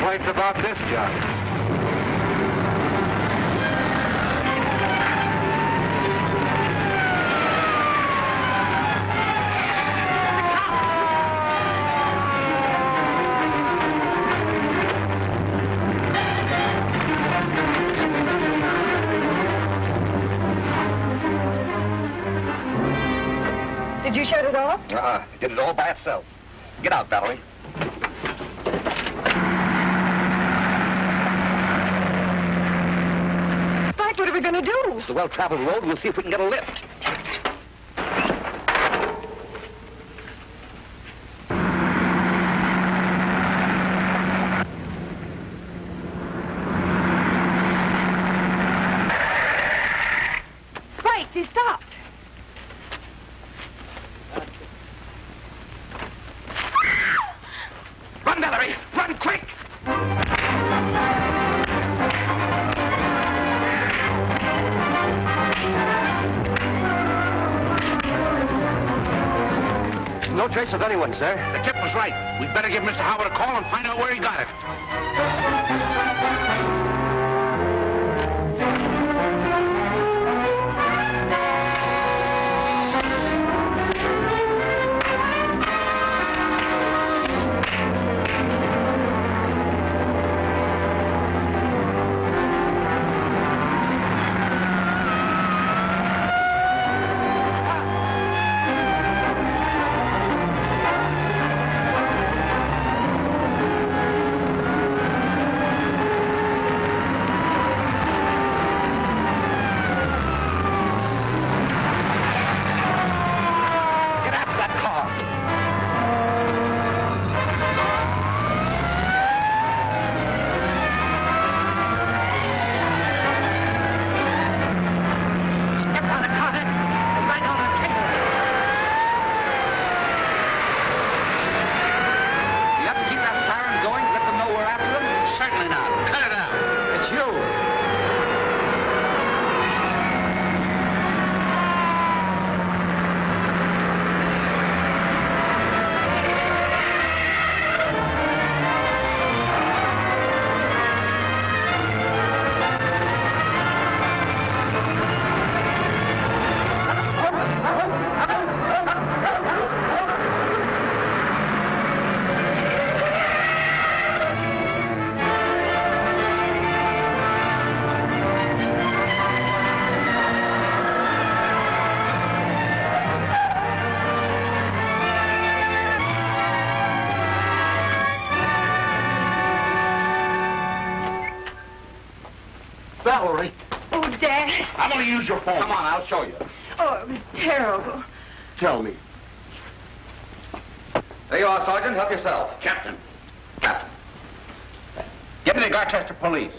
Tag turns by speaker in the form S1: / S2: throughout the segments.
S1: complaints about this job.
S2: Did you shut it off?
S3: It did it all by itself. Get out, Valerie.
S2: Mike, what are we going to do?
S3: It's the well-traveled road. We'll see if we can get a lift.
S2: Spike, he stopped.
S3: Run, Valerie! Run, quick!
S1: No trace of anyone, sir.
S4: The tip was right. We'd better give Mr. Howard a call and find out where he got it.
S1: Valerie.
S2: Oh, Dad.
S4: I'm going to use your phone.
S3: Come on, I'll show you.
S2: Oh, it was terrible.
S1: Tell me.
S3: There you are, Sergeant. Help yourself.
S4: Captain.
S3: Captain.
S4: Get me the Garchester police.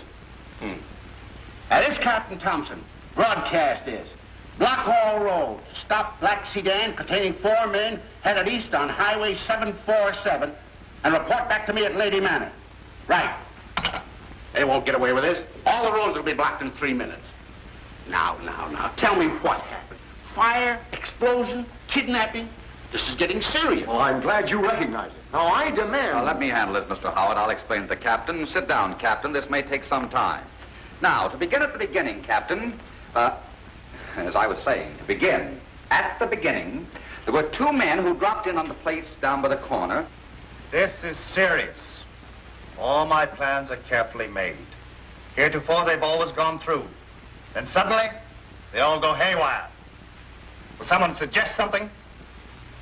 S4: Now, this Captain Thompson. Broadcast is. Block all roads. Stop black sedan containing 4 men headed east on Highway 747 and report back to me at Lady Manor. Right. They won't get away with this. All the roads will be blocked in 3 minutes. Now, tell me what happened. Fire, explosion, kidnapping. This is getting serious.
S1: Well, I'm glad you recognize it. Now, I demand...
S3: Now, let me handle this, Mr. Howard. I'll explain to the captain. Sit down, Captain. This may take some time. Now, to begin at the beginning, Captain, as I was saying, to begin at the beginning, there were 2 men who dropped in on the place down by the corner.
S5: This is serious. All my plans are carefully made. Heretofore, they've always gone through. Then suddenly, they all go haywire. Will someone suggest something?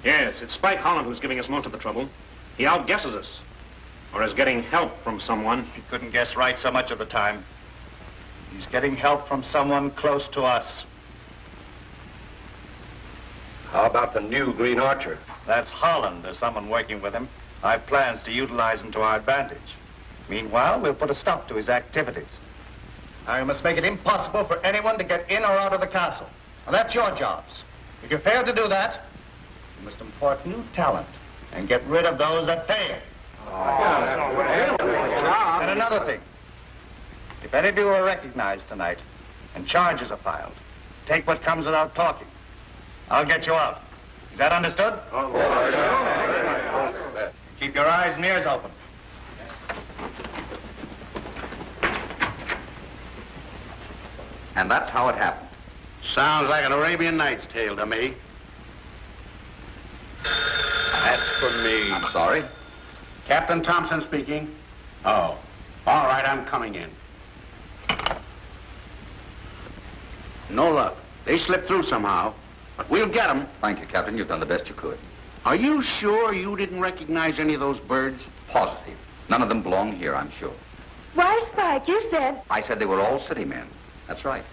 S6: Yes, it's Spike Holland who's giving us most of the trouble. He outguesses us. Or is getting help from someone.
S5: He couldn't guess right so much of the time. He's getting help from someone close to us.
S1: How about the new Green Archer?
S5: That's Holland. There's someone working with him. I have plans to utilize him to our advantage. Meanwhile, we'll put a stop to his activities. Now, you must make it impossible for anyone to get in or out of the castle. Now, that's your jobs. If you fail to do that, you must import new talent and get rid of those that fail. And another thing. If any of you are recognized tonight and charges are filed, take what comes without talking. I'll get you out. Is that understood? Keep your eyes and ears open.
S3: And that's how it happened.
S4: Sounds like an Arabian Nights tale to me.
S1: That's for me.
S3: I'm sorry.
S4: Captain Thompson speaking. Oh, all right, I'm coming in. No luck. They slipped through somehow, but we'll get them.
S3: Thank you, Captain. You've done the best you could.
S4: Are you sure you didn't recognize any of those birds?
S3: Positive. None of them belong here, I'm sure.
S2: Why, Spike, you said...
S3: I said they were all city men. That's right.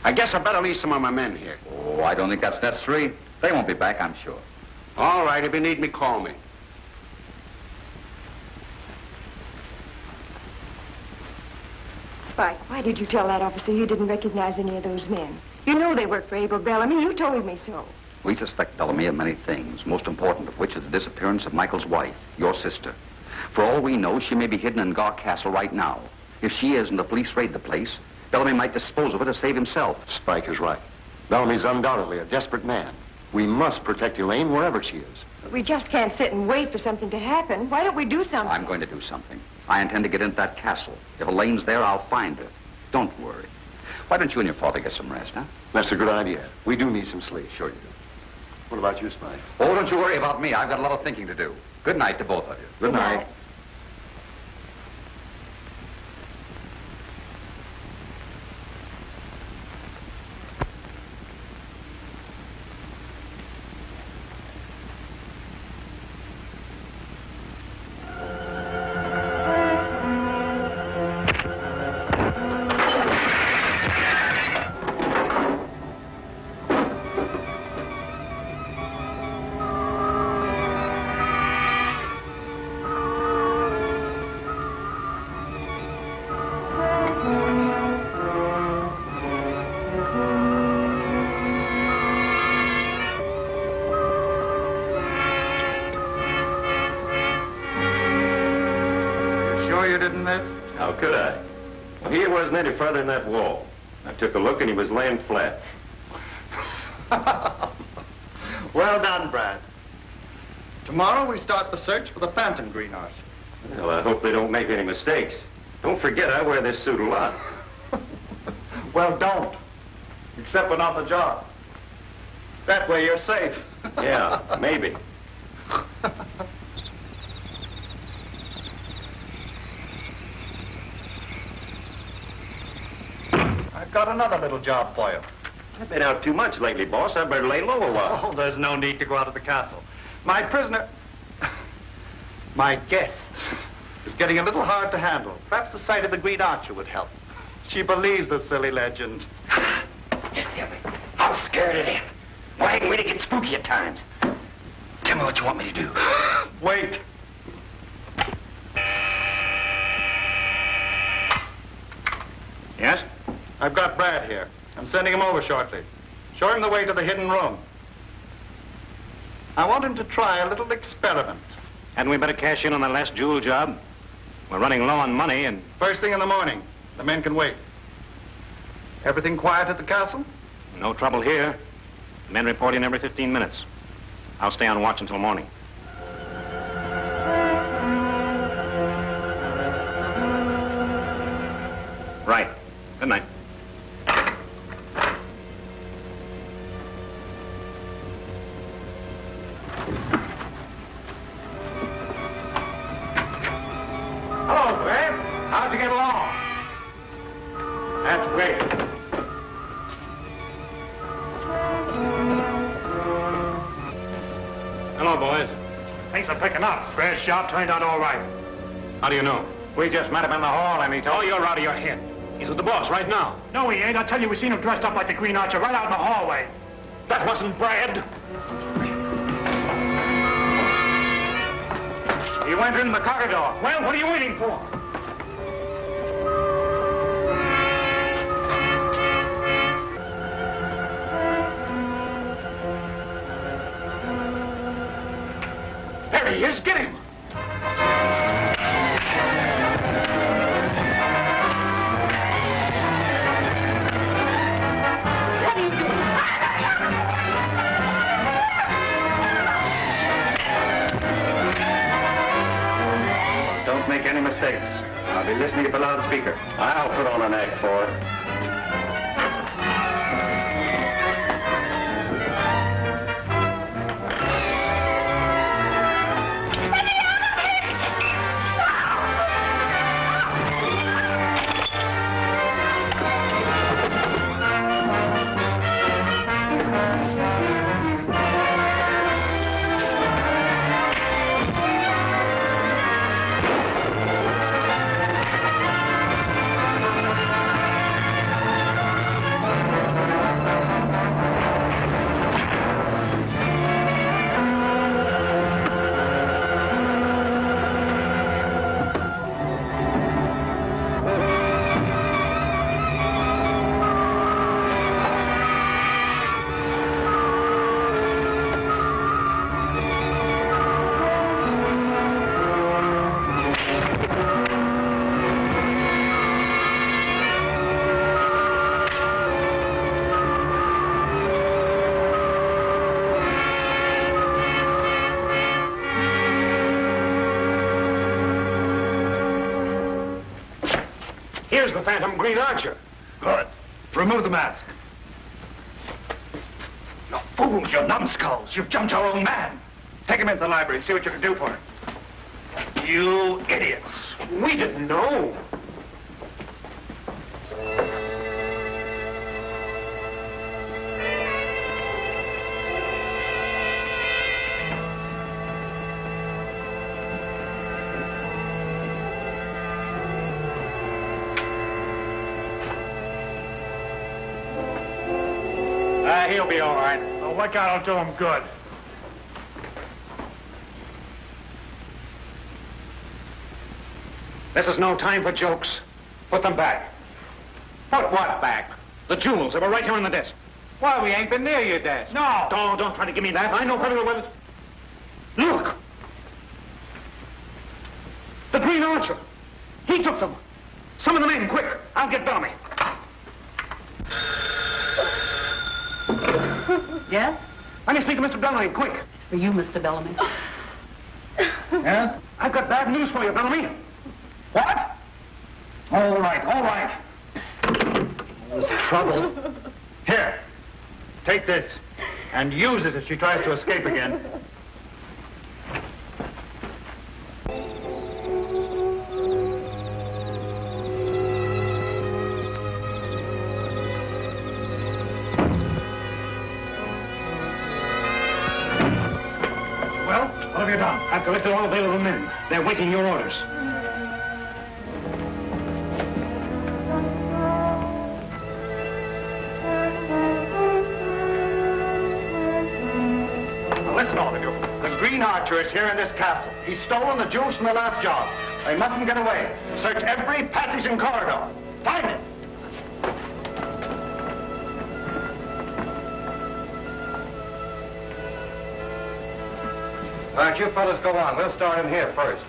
S4: I guess I better leave some of my men here.
S3: Oh, I don't think that's necessary. They won't be back, I'm sure.
S4: All right, if you need me, call me.
S2: Spike, why did you tell that officer you didn't recognize any of those men? You know they work for Abel Bellamy. You told me so.
S3: We suspect Bellamy of many things, most important of which is the disappearance of Michael's wife, your sister. For all we know, she may be hidden in Gar Castle right now. If she is and the police raid the place, Bellamy might dispose of her to save himself.
S1: Spike is right. Bellamy's undoubtedly a desperate man. We must protect Elaine wherever she is.
S2: But we just can't sit and wait for something to happen. Why don't we do something?
S3: I'm going to do something. I intend to get into that castle. If Elaine's there, I'll find her. Don't worry. Why don't you and your father get some rest, huh?
S1: That's a good idea. We do need some sleep.
S3: Sure you do.
S1: What about you, Spike?
S3: Oh, don't you worry about me. I've got a lot of thinking to do. Good night to both of you.
S1: Good night.
S7: How could I? Well, he wasn't any further than that wall. I took a look and he was laying flat.
S5: Well done, Brad. Tomorrow we start the search for the phantom green arch.
S7: Well, I hope they don't make any mistakes. Don't forget, I wear this suit a lot.
S5: Well, don't. Except when on the job. That way you're safe.
S7: Yeah, maybe.
S5: I've got another little job for you.
S7: I've been out too much lately, boss. I better lay low a while.
S5: Oh, there's no need to go out of the castle. My prisoner, my guest, is getting a little hard to handle. Perhaps the sight of the Green Archer would help. She believes the silly legend.
S4: Just tell me. I'm scared to death. Why ain't we to get spooky at times? Tell me what you want me to do.
S5: Wait.
S6: Yes?
S5: I've got Brad here. I'm sending him over shortly. Show him the way to the hidden room. I want him to try a little experiment.
S6: Hadn't we better cash in on that last jewel job? We're running low on money and...
S5: First thing in the morning. The men can wait. Everything quiet at the castle?
S6: No trouble here. Men report in every 15 minutes. I'll stay on watch until morning. Right. Good night.
S5: Hello, Brad. How'd you get along? That's great.
S6: Hello, boys. Things are picking up. Fred's shop turned out all right. How do you know?
S5: We just met him in the hall and he told...
S6: Oh, you're out of your head. He's with the boss right now. No, he ain't. I tell you, we seen him dressed up like the Green Archer right out in the hallway. That wasn't Brad.
S5: He went in the corridor.
S6: Well, what are you waiting for?
S5: There he is. Get him.
S7: Don't make any mistakes. I'll be listening at the loudspeaker. I'll put on an act for it.
S6: Here's the Phantom Green Archer.
S5: Good. Remove the mask. You fools, you numbskulls. You've jumped our own man. Take him into the library and see what you can do for him. You idiots.
S6: We didn't know.
S5: He'll be all right. I'll work out. I'll do him good.
S6: This is no time for jokes. Put them back.
S4: Put what back?
S6: The jewels, they were right here on the desk.
S4: Why, we ain't been near your desk. No.
S6: Don't try to give me that. I know very well it's... Look! The Green Archer. He took them. Summon the men, quick. I'll get Bellamy.
S8: Yes?
S6: Let me speak to Mr. Bellamy, quick.
S8: For you, Mr. Bellamy.
S6: Yes? I've got bad news for you, Bellamy.
S5: What? All right, all right. There's trouble. Here, take this and use it if she tries to escape again. Well, what have you done?
S6: I've collected all available men. They're waiting your orders.
S5: Listen, all of you. The Green Archer is here in this castle. He's stolen the jewels from the last job. They mustn't get away. Search every passage and corridor. Find it.
S1: All right, you fellas go on. We'll start in here first.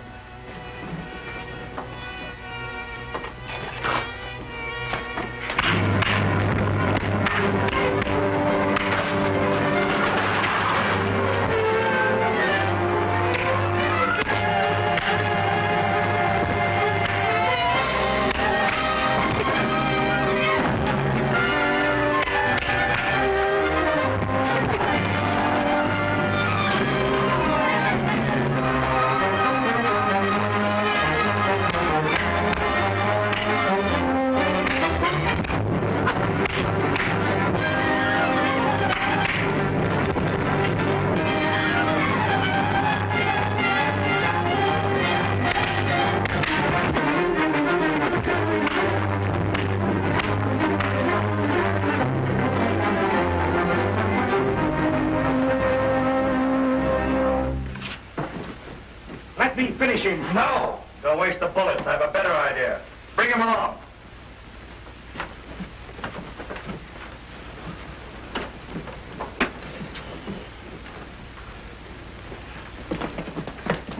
S6: Let me finish him.
S5: No! Don't waste the bullets. I have a better idea. Bring him along.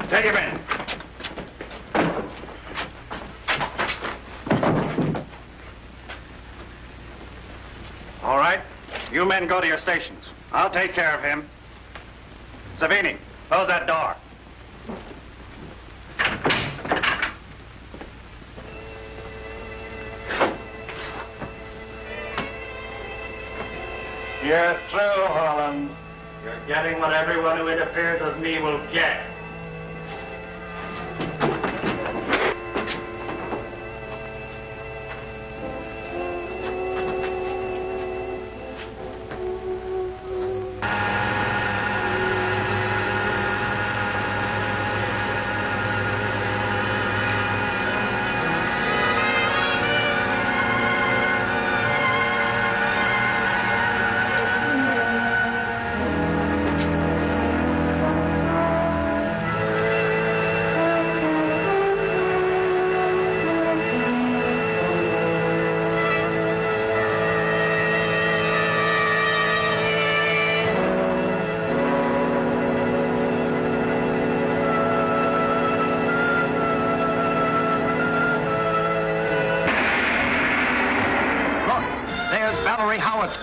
S5: Take him in. All right. You men go to your stations. I'll take care of him. Savini, close that door.
S7: You're through, Holland. You're getting what everyone who interferes with me will get.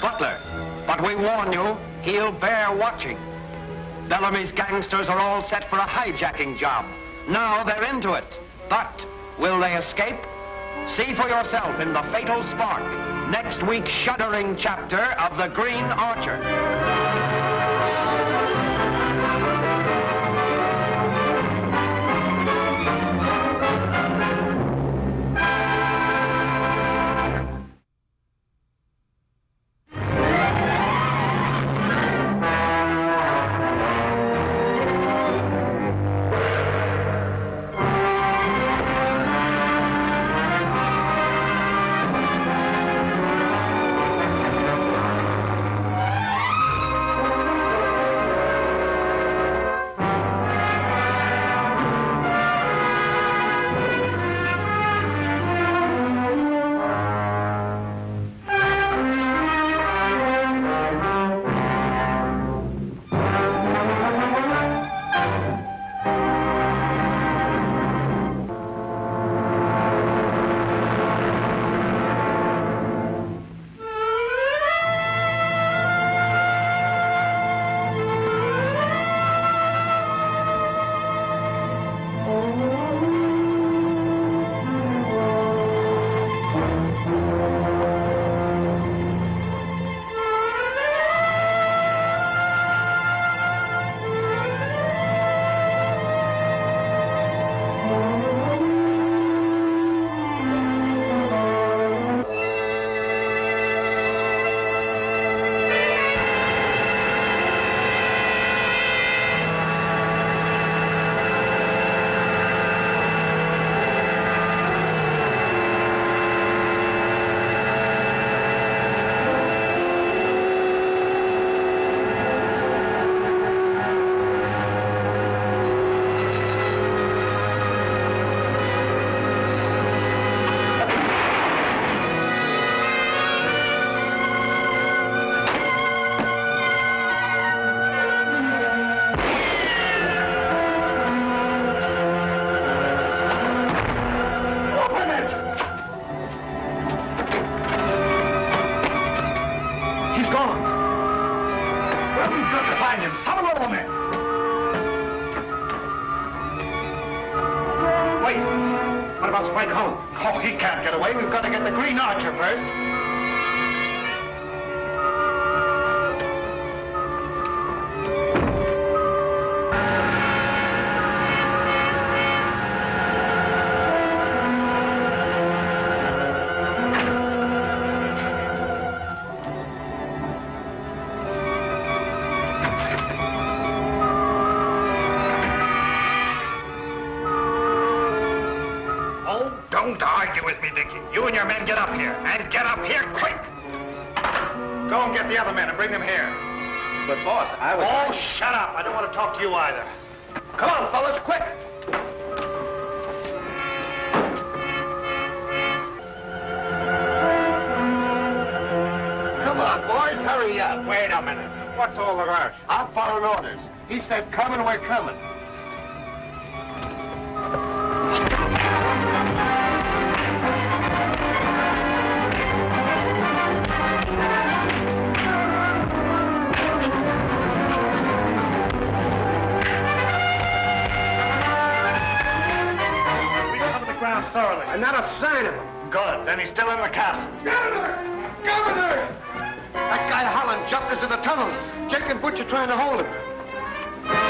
S9: Butler, but we warn you, he'll bear watching. Bellamy's gangsters are all set for a hijacking job. Now they're into it. But will they escape? See for yourself in The Fatal Spark, next week's shuddering chapter of The Green Orchard.
S5: Oh, he can't get away. We've got to get the Green Archer first. Don't argue with me, Dickie. You and your men get up here. And get up here quick. Go and get the other men and bring them here.
S3: But, boss, I was...
S5: Oh, shut up. I don't want to talk to you either. Come on, fellas, quick. Come on, boys, hurry up.
S6: Wait a minute. What's all the rush?
S5: I'm following orders. He said come and we're coming.
S6: Thoroughly.
S5: And not a sign of him. Good. Then he's still in the castle. Governor! Governor!
S1: That guy Holland jumped us in the tunnel. Jake and Butch are trying to hold him.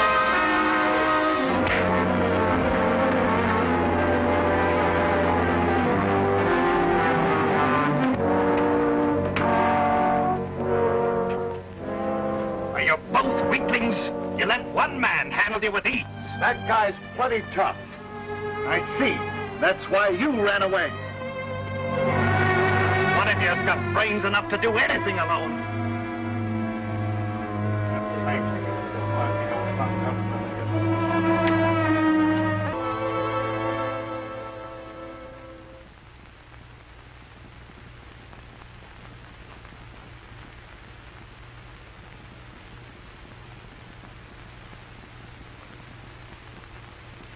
S5: Are you both weaklings? You let one man handle you with ease.
S1: That guy's plenty tough.
S5: I see. That's why you ran away. One of you's got brains enough to do anything alone.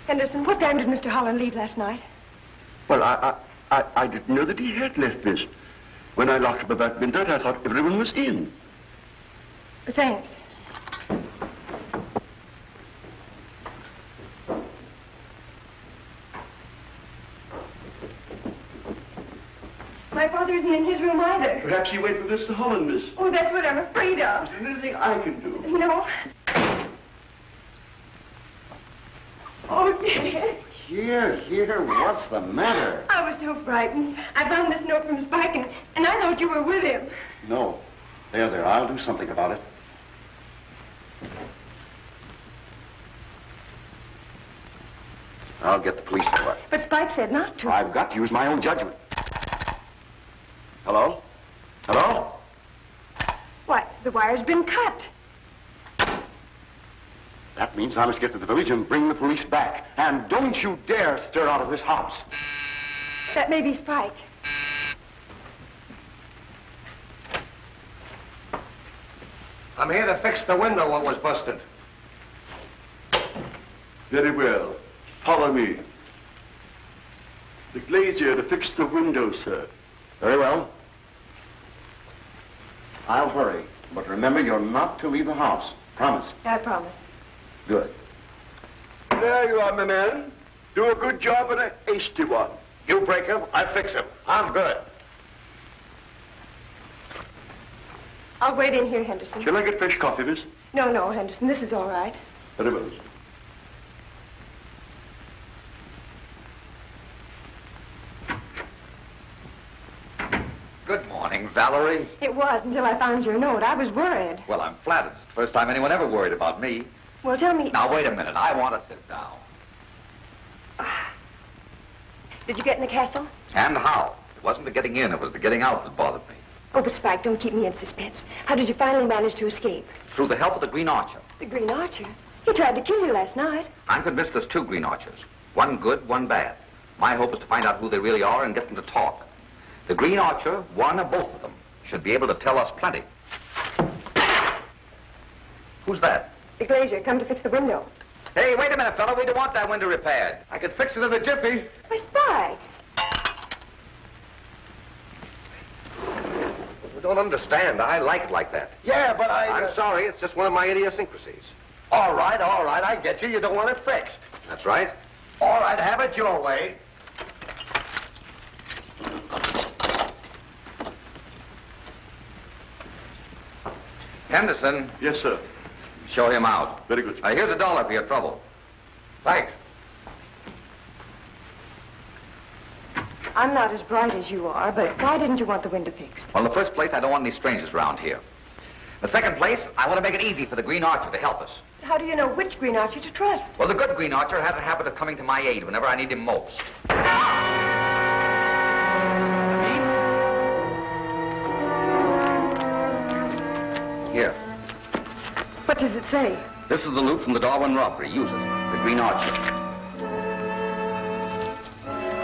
S2: Henderson, what time did Mr. Holland leave last night?
S10: Well, I didn't know that he had left this. When I locked up about midnight, I thought everyone was in.
S2: Thanks. My father isn't in his room either.
S10: Perhaps he went with Mr. Holland, miss.
S2: Oh, that's what I'm afraid of.
S10: Is there anything I can do?
S2: No. Oh, dear.
S1: Here, what's the matter?
S2: I was so frightened. I found this note from Spike, and I thought you were with him.
S1: No. There, I'll do something about it. I'll get the police to work.
S2: But Spike said not to.
S1: I've got to use my own judgment. Hello? Hello?
S2: What? The wire's been cut.
S1: That means I must get to the village and bring the police back. And don't you dare stir out of this house.
S2: That may be Spike.
S1: I'm here to fix the window what was busted.
S10: Very well. Follow me. The glazier to fix the window, sir.
S1: Very well. I'll hurry. But remember, you're not to leave the house. Promise.
S2: I promise.
S1: Good.
S10: There you are, my man. Do a good job and a hasty one.
S1: You break him, I fix him. I'm good.
S2: I'll wait in here, Henderson.
S10: Shall I get fresh coffee, miss?
S2: No, Henderson. This is all right.
S10: Very well.
S3: Good morning, Valerie.
S2: It was until I found your note. I was worried.
S3: Well, I'm flattered. It's the first time anyone ever worried about me.
S2: Well, tell me...
S3: Now, wait a minute. I want to sit down.
S2: Did you get in the castle?
S3: And how? It wasn't the getting in, it was the getting out that bothered me.
S2: Oh, but Spike, don't keep me in suspense. How did you finally manage to escape?
S3: Through the help of the Green Archer.
S2: The Green Archer? He tried to kill you last night.
S3: I'm convinced there's two Green Archers. One good, one bad. My hope is to find out who they really are and get them to talk. The Green Archer, one or both of them, should be able to tell us plenty. Who's that?
S2: The glazier come to fix the window.
S3: Hey, wait a minute, fella. We don't want that window repaired.
S1: I could fix it in a jiffy.
S2: Why, Spike?
S1: You don't understand. I like it like that.
S10: Yeah, but
S1: I'm sorry. It's just one of my idiosyncrasies.
S10: All right. I get you. You don't want it fixed.
S1: That's right.
S10: All right, have it your way.
S3: Henderson,
S10: Yes, sir.
S3: show him out.
S10: Very good.
S3: Here's $1 for your trouble.
S1: Thanks.
S2: I'm not as bright as you are, but why didn't you want the window fixed?
S3: Well, in the first place, I don't want any strangers around here. In the second place, I want to make it easy for the Green Archer to help us.
S2: How do you know which Green Archer to trust?
S3: Well, the good Green Archer has a habit of coming to my aid whenever I need him most. Here.
S2: What does it say?
S3: This is the loot from the Darwin robbery. Use it. The Green Archer.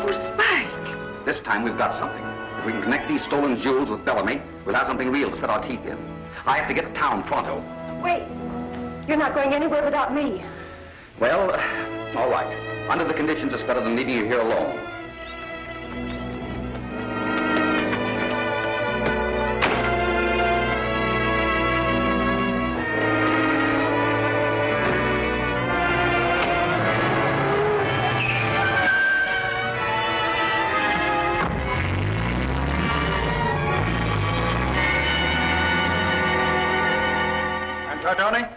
S2: Oh, Spike.
S3: This time we've got something. If we can connect these stolen jewels with Bellamy, we'll have something real to set our teeth in. I have to get to town pronto.
S2: Wait. You're not going anywhere without me.
S3: Well, all right. Under the conditions, it's better than leaving you here alone.
S5: Nardoni?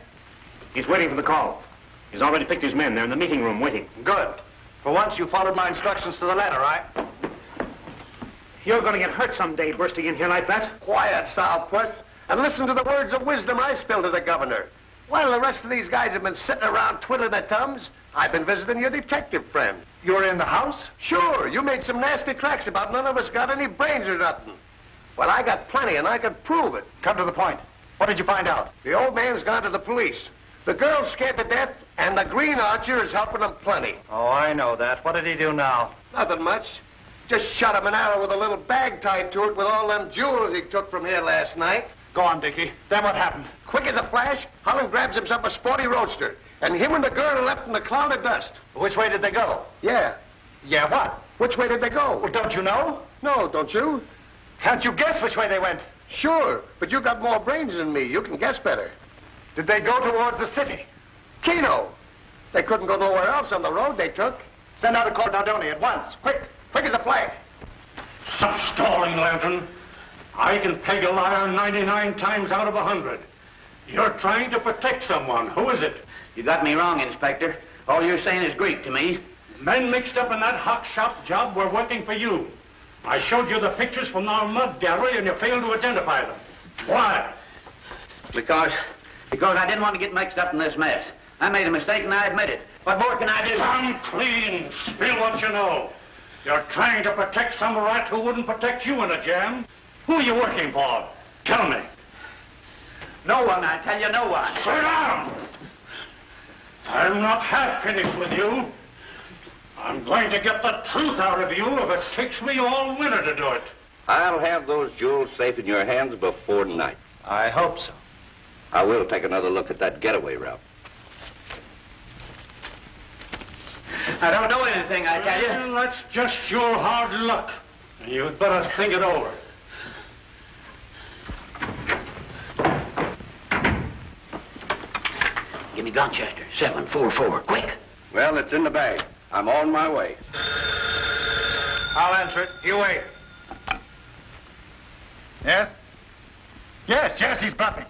S6: He's waiting for the call. He's already picked his men. They're in the meeting room waiting.
S5: Good. For once, you followed my instructions to the letter, right?
S6: You're going to get hurt someday bursting in here like that.
S11: Quiet, Sourpuss, and listen to the words of wisdom I spilled to the governor. While the rest of these guys have been sitting around twiddling their thumbs, I've been visiting your detective friend.
S5: You were in the house?
S11: Sure, you made some nasty cracks about none of us got any brains or nothing. Well, I got plenty, and I could prove it.
S5: Come to the point. What did you find out?
S11: The old man's gone to the police. The girl's scared to death, and the Green Archer is helping them plenty.
S5: Oh, I know that. What did he do now?
S11: Nothing much. Just shot him an arrow with a little bag tied to it with all them jewels he took from here last night.
S5: Go on, Dickie. Then what happened?
S11: Quick as a flash, Holland grabs himself a sporty roadster, and him and the girl are left in a cloud of dust.
S5: Which way did they go?
S11: Yeah.
S5: Yeah, what?
S11: Which way did they go?
S5: Well, don't you know?
S11: No, don't you?
S5: Can't you guess which way they went?
S11: Sure, but you got more brains than me. You can guess better.
S5: Did they go towards the city?
S11: Keno. They couldn't go nowhere else on the road they took.
S5: Send out a call to Nardoni at once. Quick.
S11: Quick as a flash.
S6: Stop stalling, Lantern. I can peg a liar 99 times out of 100. You're trying to protect someone. Who is it?
S4: You got me wrong, Inspector. All you're saying is Greek to me.
S6: Men mixed up in that hock shop job were working for you. I showed you the pictures from our mud gallery, and you failed to identify them. Why?
S4: Because I didn't want to get mixed up in this mess. I made a mistake, and I admit it. What more can I do?
S6: Come clean. Spill what you know. You're trying to protect some rat who wouldn't protect you in a jam. Who are you working for? Tell me.
S4: No one, I tell you, no one.
S6: Sit down! I'm not half finished with you. I'm going to get the truth out of you if it takes me all winter to do it.
S12: I'll have those jewels safe in your hands before night.
S5: I hope so.
S12: I will take another look at that getaway route.
S4: I don't know anything, I tell you.
S6: Well, that's just your hard luck. You'd better think it over.
S4: Give me Gloucester, 744, quick.
S12: Well, it's in the bag. I'm on my way.
S5: I'll answer it. You wait. Yes? Yes, he's bluffing.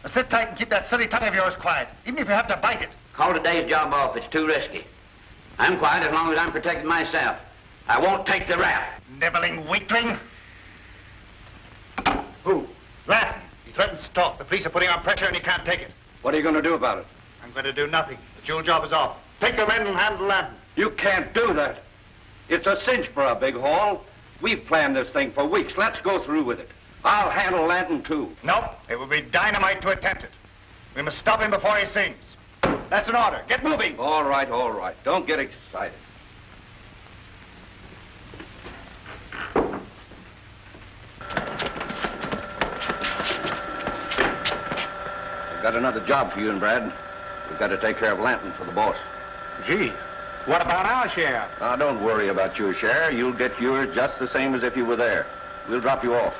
S5: Now sit tight and keep that silly tongue of yours quiet, even if you have to bite it.
S4: Call today's job off. It's too risky. I'm quiet as long as I'm protecting myself. I won't take the rap.
S5: Nibbling weakling. Who? Latin. He threatens to talk. The police are putting on pressure and he can't take it.
S12: What are you going to do about it?
S5: I'm going to do nothing. The jewel job is off. Take the men and handle Latin.
S12: You can't do that. It's a cinch for a big haul. We've planned this thing for weeks. Let's go through with it. I'll handle Lanton, too.
S5: Nope. It would be dynamite to attempt it. We must stop him before he sings. That's an order. Get moving.
S12: All right. Don't get excited. I've got another job for you and Brad. We've got to take care of Lanton for the boss.
S5: Gee, what about our share?
S12: Now, don't worry about your share. You'll get yours just the same as if you were there. We'll drop you off.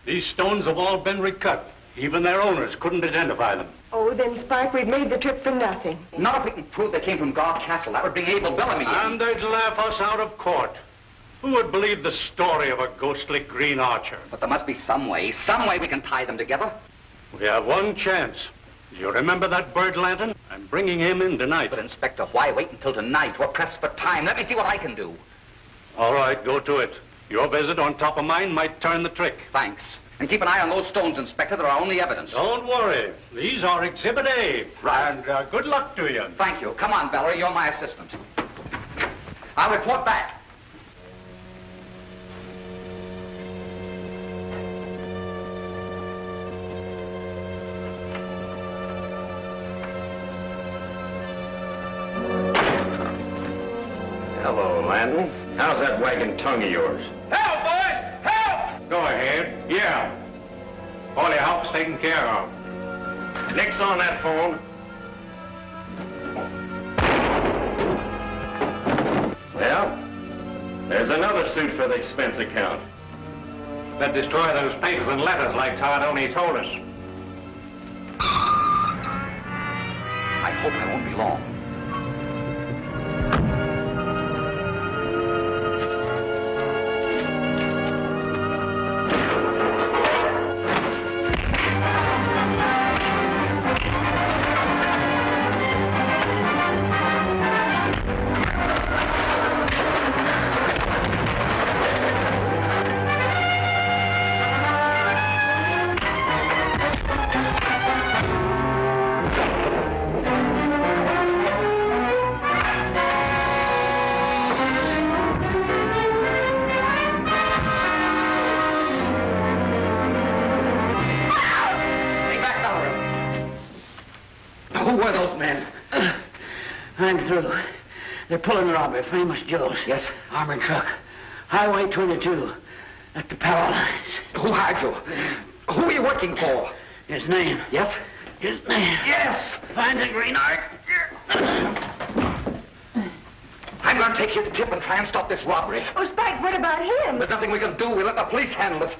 S6: These stones have all been recut. Even their owners couldn't identify them.
S2: Oh, then, Spike, we've made the trip for nothing.
S3: Not if we can prove they came from Gar Castle. That would bring Abel Bellamy in.
S6: And they'd laugh us out of court. Who would believe the story of a ghostly Green Archer?
S3: But there must be some way we can tie them together.
S6: We have one chance. Do you remember that bird lantern? I'm bringing him in tonight.
S3: But, Inspector, why wait until tonight? We're pressed for time. Let me see what I can do.
S6: All right, go to it. Your visit on top of mine might turn the trick.
S3: Thanks. And keep an eye on those stones, Inspector. They're our only evidence.
S6: Don't worry. These are Exhibit A.
S3: Right.
S6: And good luck to you.
S3: Thank you. Come on, Valerie. You're my assistant. I'll report back.
S7: Hello, Lanton. How's that wagging tongue of yours?
S6: Help, boys! Help! Go ahead. Yeah. All your help's taken care of.
S7: Nix on that phone. Well, there's another suit for the expense account.
S6: Better destroy those papers and letters like Tardoni told us.
S3: I hope I won't be long.
S4: Who were those men? I'm through. They're pulling the robbery, famous Joe's.
S3: Yes?
S4: Armored truck. Highway 22. At the power lines.
S3: Who hired you? Who are you working for?
S4: His name.
S3: Yes?
S4: His name.
S3: Yes!
S4: Find the green art.
S3: I'm going to take his tip and try and stop this robbery.
S2: Oh, Spike, what about him?
S3: There's nothing we can do. We'll let the police handle it.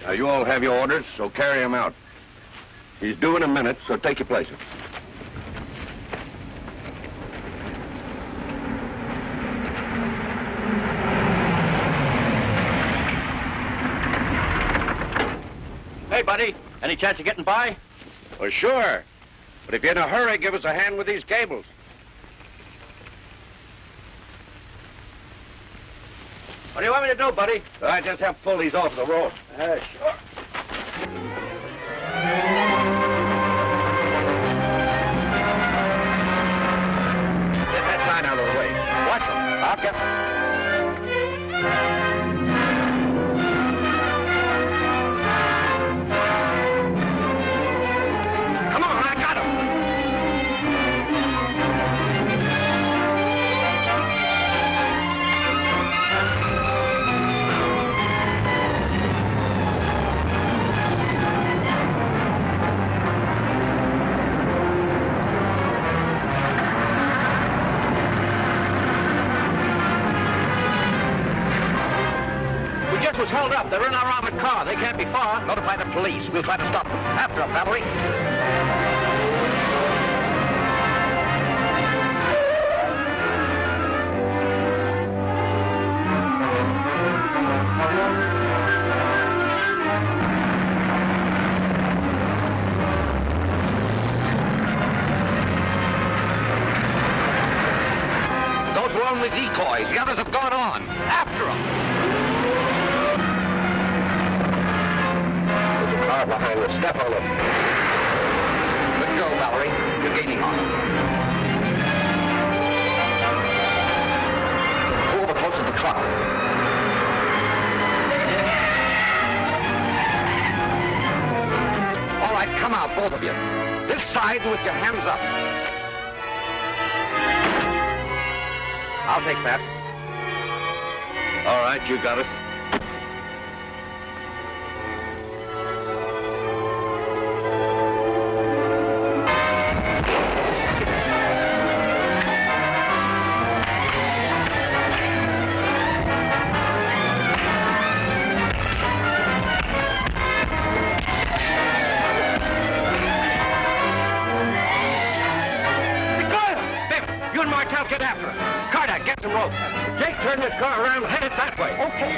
S12: Now, you all have your orders, so carry him out. He's due in a minute, so take your places.
S11: Hey, buddy, any chance of getting by?
S12: Well, sure. But if you're in a hurry, give us a hand with these cables.
S11: What do you want me to do, buddy?
S12: I just have to pull these off the road.
S11: Sure.
S12: Get that sign out of the way. Watch them. I'll get Come on, I got him.
S9: Was held up. They're in our armored car. They can't be far.
S3: Notify the police. We'll try to stop them. After them, Valerie. Those were only decoys. The others have gone on. After them.
S12: Car behind us. Step on them.
S3: Let go, Valerie. You're gaining on them. Go over close to the truck. All right, come out, both of you. This side with your hands up. I'll take that.
S12: All right, you got us.
S9: Get after her. Carter, get some rope. Jake, turn this car around and head it that way. Okay.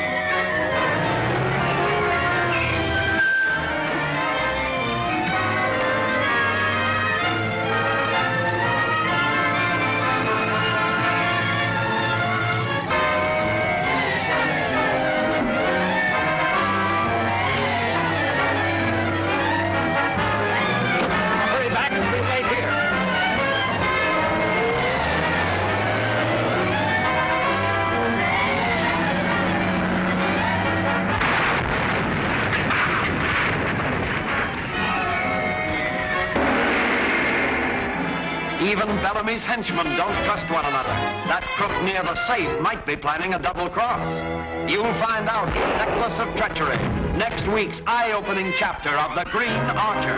S9: Hurry back and be late here. Even Bellamy's henchmen don't trust one another. That crook near the safe might be planning a double cross. You'll find out the necklace of treachery. Next week's eye-opening chapter of The Green Archer.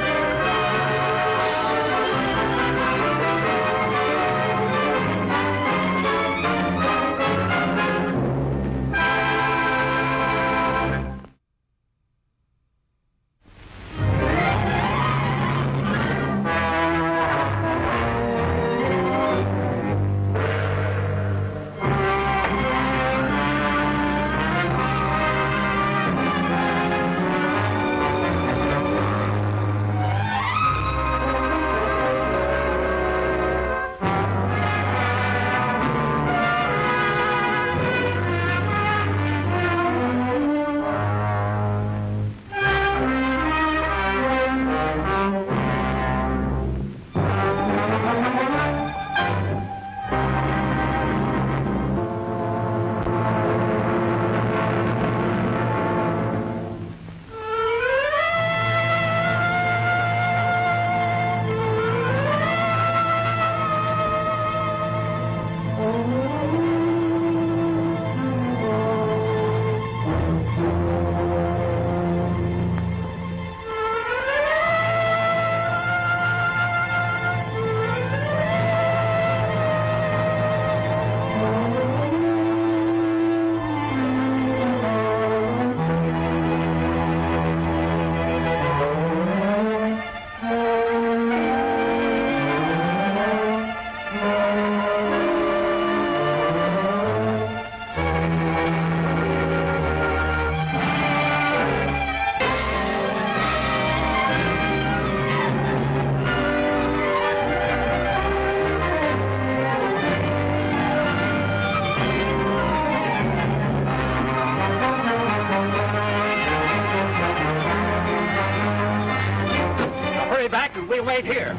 S11: We'll wait here.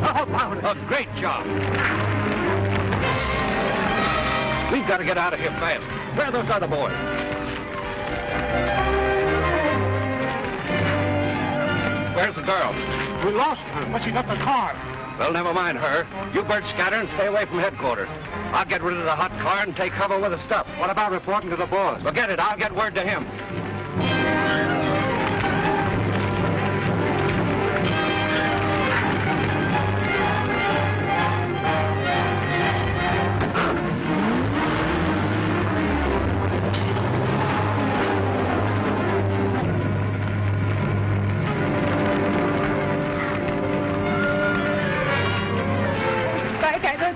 S11: Oh, found it. A great job. We've got to get out of here fast. Where are those other boys? Where's the girl? We lost her, but she got the car. Well, never mind her. You birds scatter and stay away from headquarters. I'll get rid of the hot car and take cover with the stuff. What about reporting to the boss? Forget it. I'll get word to him.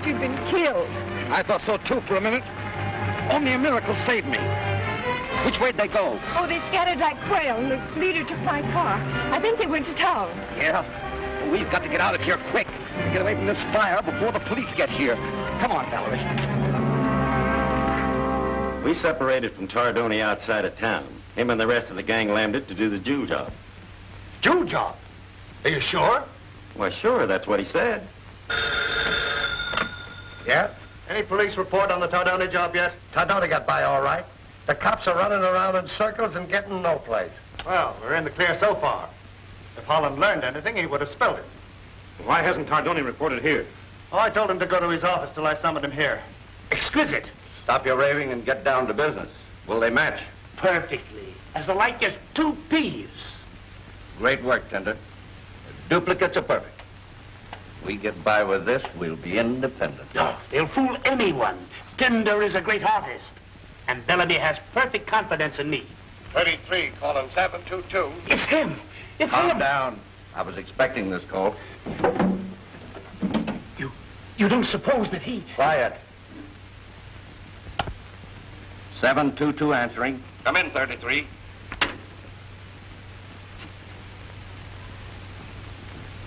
S2: You'd been killed.
S11: I thought so, too, for a minute. Only a miracle saved me. Which way'd they go?
S2: Oh, they scattered like quail, and the leader took my car. I think they went to town.
S11: Yeah. We've got to get out of here quick. Get away from this fire before the police get here. Come on, Valerie.
S7: We separated from Tardoni outside of town. Him and the rest of the gang landed to do the Jew job.
S11: Jew job? Are you sure?
S7: Why, sure, that's what he said.
S5: Yeah? Any police report on the Tardoni job yet?
S11: Tardoni got by all right. The cops are running around in circles and getting no place.
S5: Well, we're in the clear so far. If Holland learned anything, he would have spilled it.
S7: Why hasn't Tardoni reported here?
S5: Oh, I told him to go to his office till I summoned him here.
S11: Exquisite.
S12: Stop your raving and get down to business. Will they match?
S11: Perfectly. As light as two peas.
S12: Great work, Tender. The duplicates are perfect. We get by with this, we'll be independent.
S4: No, they'll fool anyone. Tinder is a great artist. And Bellamy has perfect confidence in me.
S11: 33, calling 722.
S4: It's him. It's
S12: Calm
S4: him.
S12: down. I was expecting this call.
S4: You don't suppose that he...
S12: Quiet. 722 answering.
S11: Come in, 33.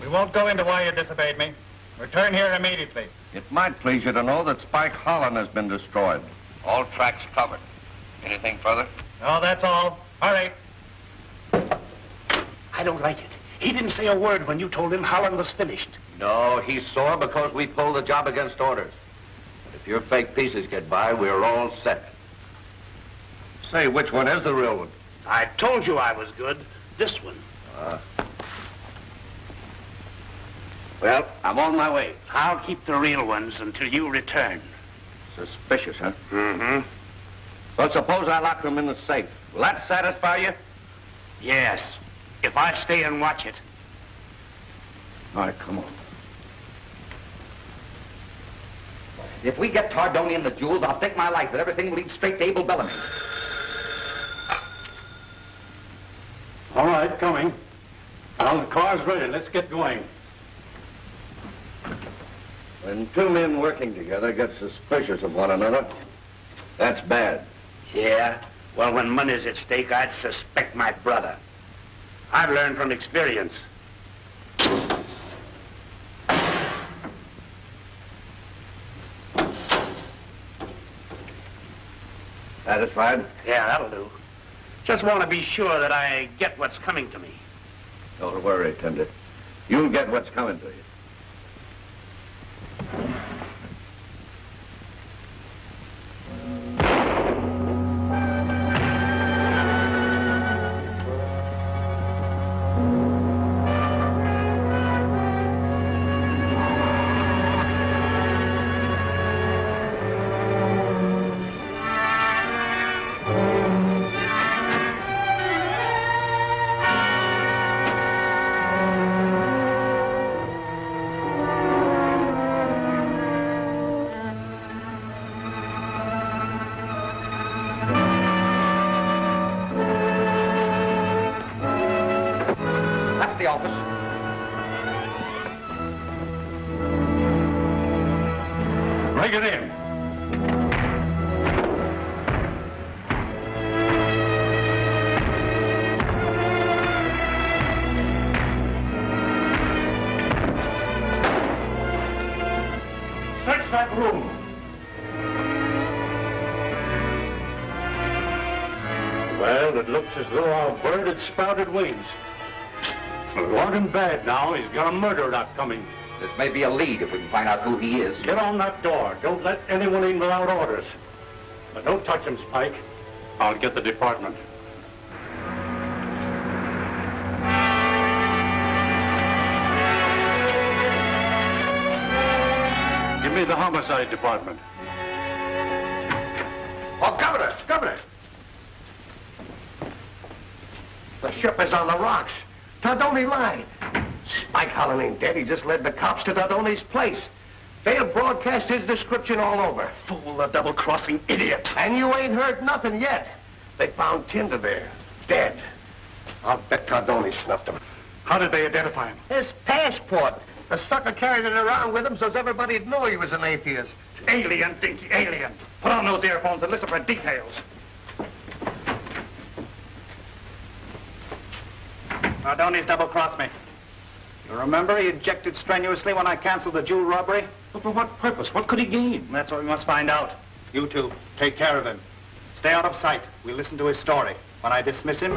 S5: We won't go into why you disobeyed me. Return here immediately.
S12: It might please you to know that Spike Holland has been destroyed.
S11: All tracks covered. Anything further?
S5: No, that's all. Hurry.
S4: I don't like it. He didn't say a word when you told him Holland was finished.
S11: No, he's sore because we pulled the job against orders. But if your fake pieces get by, we're all set. Say, which one is the real one?
S6: I told you I was good. This one.
S11: Well, I'm on my way.
S6: I'll keep the real ones until you return.
S11: Suspicious, huh?
S6: Mm-hmm.
S11: Well, suppose I lock them in the safe. Will that satisfy you?
S6: Yes, if I stay and watch it.
S11: All right, come on.
S3: If we get Tardoni and the jewels, I'll stake my life that everything will lead straight to Abel Bellamy's.
S6: All right, coming. Well, the car's ready. Let's get going.
S11: When two men working together get suspicious of one another, that's bad.
S6: Yeah? Well, when money's at stake, I'd suspect my brother. I've learned from experience.
S11: Satisfied?
S6: Yeah, that'll do. Just want to be sure that I get what's coming to me.
S11: Don't worry, Tender. You'll get what's coming to you.
S3: That's the office.
S6: Bring it in. Search that room. Well, it looks as though our bird had sprouted wings. Long and bad now. He's got a murder rap coming.
S3: This may be a lead if we can find out who he is.
S6: Get on that door. Don't let anyone in without orders. But don't touch him, Spike. I'll get the department. Give me the homicide department.
S9: Oh, Governor! Governor! The ship is on the rocks. Tardoni lied. Spike Holland ain't dead. He just led the cops to Tardoni's place. They'll broadcast his description all over. Fool, the double-crossing idiot. And you ain't heard nothing yet. They found Tinder there, dead. I'll bet Tardoni snuffed him.
S6: How did they identify him?
S9: His passport. The sucker carried it around with him so everybody'd know he was an atheist.
S6: Alien, Dinky, alien. Put on those earphones and listen for details. Tardoni's double-crossed me. You remember he objected strenuously when I canceled the jewel robbery? But for what purpose? What could he gain? That's what we must find out. You two, take care of him. Stay out of sight. We'll listen to his story. When I dismiss him...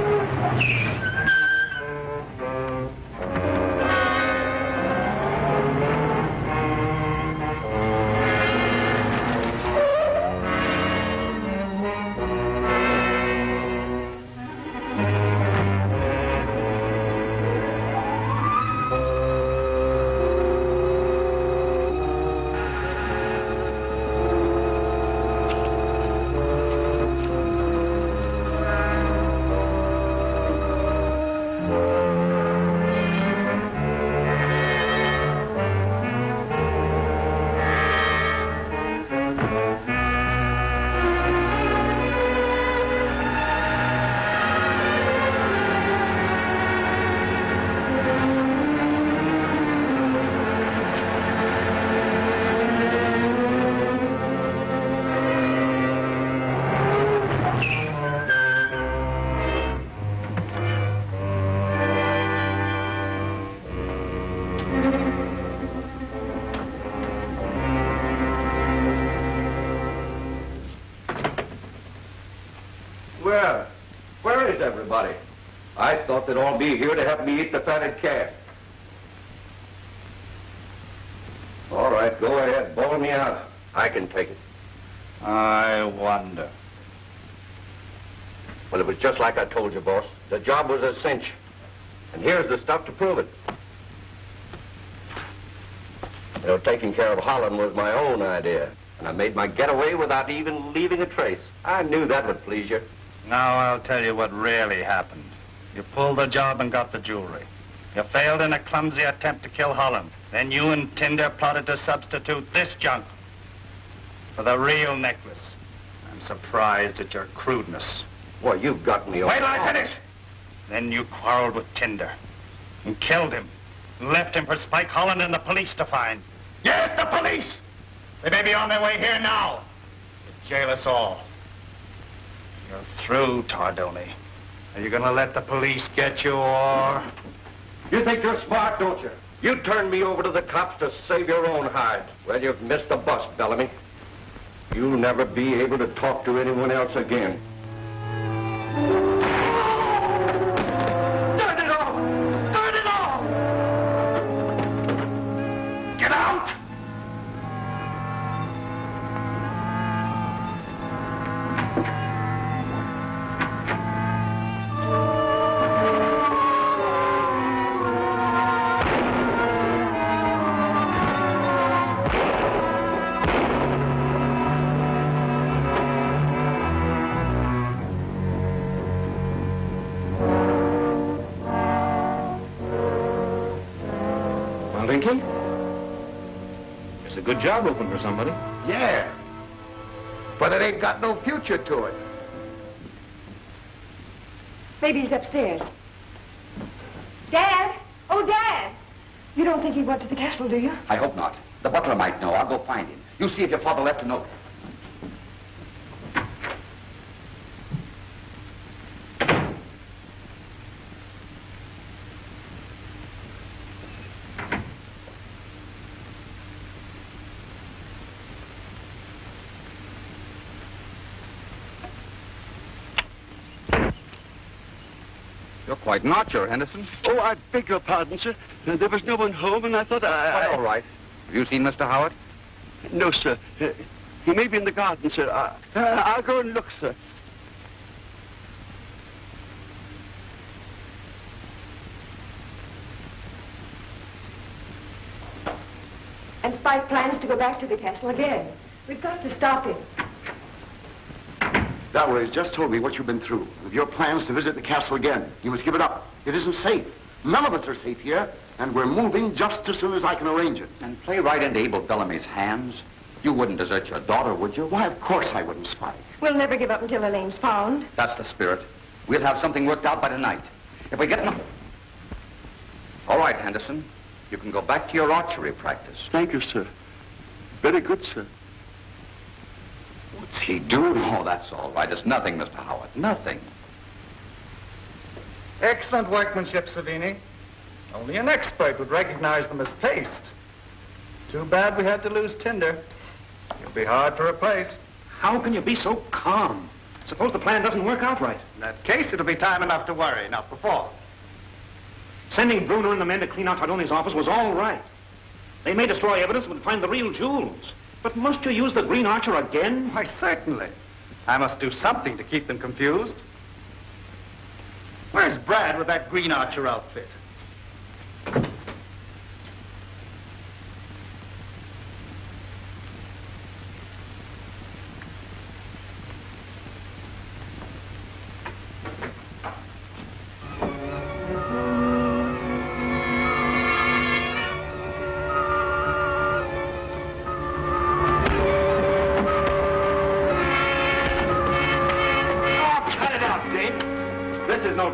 S11: Where is everybody? I thought they'd all be here to help me eat the fatted calf. Go ahead, bowl me out. I can take it.
S6: I wonder.
S11: Well, it was just like I told you, boss. The job was a cinch. And here's the stuff to prove it. You know, taking care of Holland was my own idea. And I made my getaway without even leaving a trace. I knew that would please you.
S6: Now I'll tell you what really happened. You pulled the job and got the jewelry. You failed in a clumsy attempt to kill Holland. Then you and Tinder plotted to substitute this junk for the real necklace. I'm surprised at your crudeness.
S11: Well, you've got me all...
S6: Wait till I finish! Then you quarreled with Tinder and killed him. Left him for Spike Holland and the police to find. Yes, the police! They may be on their way here now to jail us all. You're through, Tardoni. Are you gonna let the police get you, or...
S11: You think you're smart, don't you? You turned me over to the cops to save your own hide. Well, you've missed the bus, Bellamy. You'll never be able to talk to anyone else again.
S6: Turn it off! Turn it off! Get out!
S7: Thinking? It's a good job open for somebody.
S4: Yeah. But it ain't got no future to it.
S2: Maybe he's upstairs. Dad! Oh, Dad! You don't think he went to the castle, do you?
S3: I hope not. The butler might know. I'll go find him. You see if your father left a note. You're quite an archer, Henderson.
S10: Oh, I beg your pardon, sir. There was no one home, and I thought
S3: Quite all right. Have you seen Mr. Howard?
S10: No, sir. He may be in the garden, sir. I'll go and look, sir.
S2: And Spike plans to go back to the castle again. We've got to stop him.
S1: Valerie just told me what you've been through. With your plans to visit the castle again, you must give it up. It isn't safe. None of us are safe here, and we're moving just as soon as I can arrange it.
S3: And play right into Abel Bellamy's hands. You wouldn't desert your daughter, would you?
S1: Why, of course I wouldn't, Spike.
S2: We'll never give up until Elaine's found.
S3: That's the spirit. We'll have something worked out by tonight. If we get enough... All right, Henderson. You can go back to your archery practice.
S10: Thank you, sir. Very good, sir.
S3: What's he doing? Oh, that's all right. It's nothing, Mr. Howard. Nothing.
S6: Excellent workmanship, Savini. Only an expert would recognize them as paste. Too bad we had to lose Tinder. He'll be hard to replace.
S11: How can you be so calm? Suppose the plan doesn't work out right.
S6: In that case, it'll be time enough to worry, not before.
S11: Sending Bruner and the men to clean out Tardoni's office was all right. They may destroy evidence and find the real jewels. But must you use the Green Archer again?
S6: Why, certainly. I must do something to keep them confused. Where's Brad with that Green Archer outfit?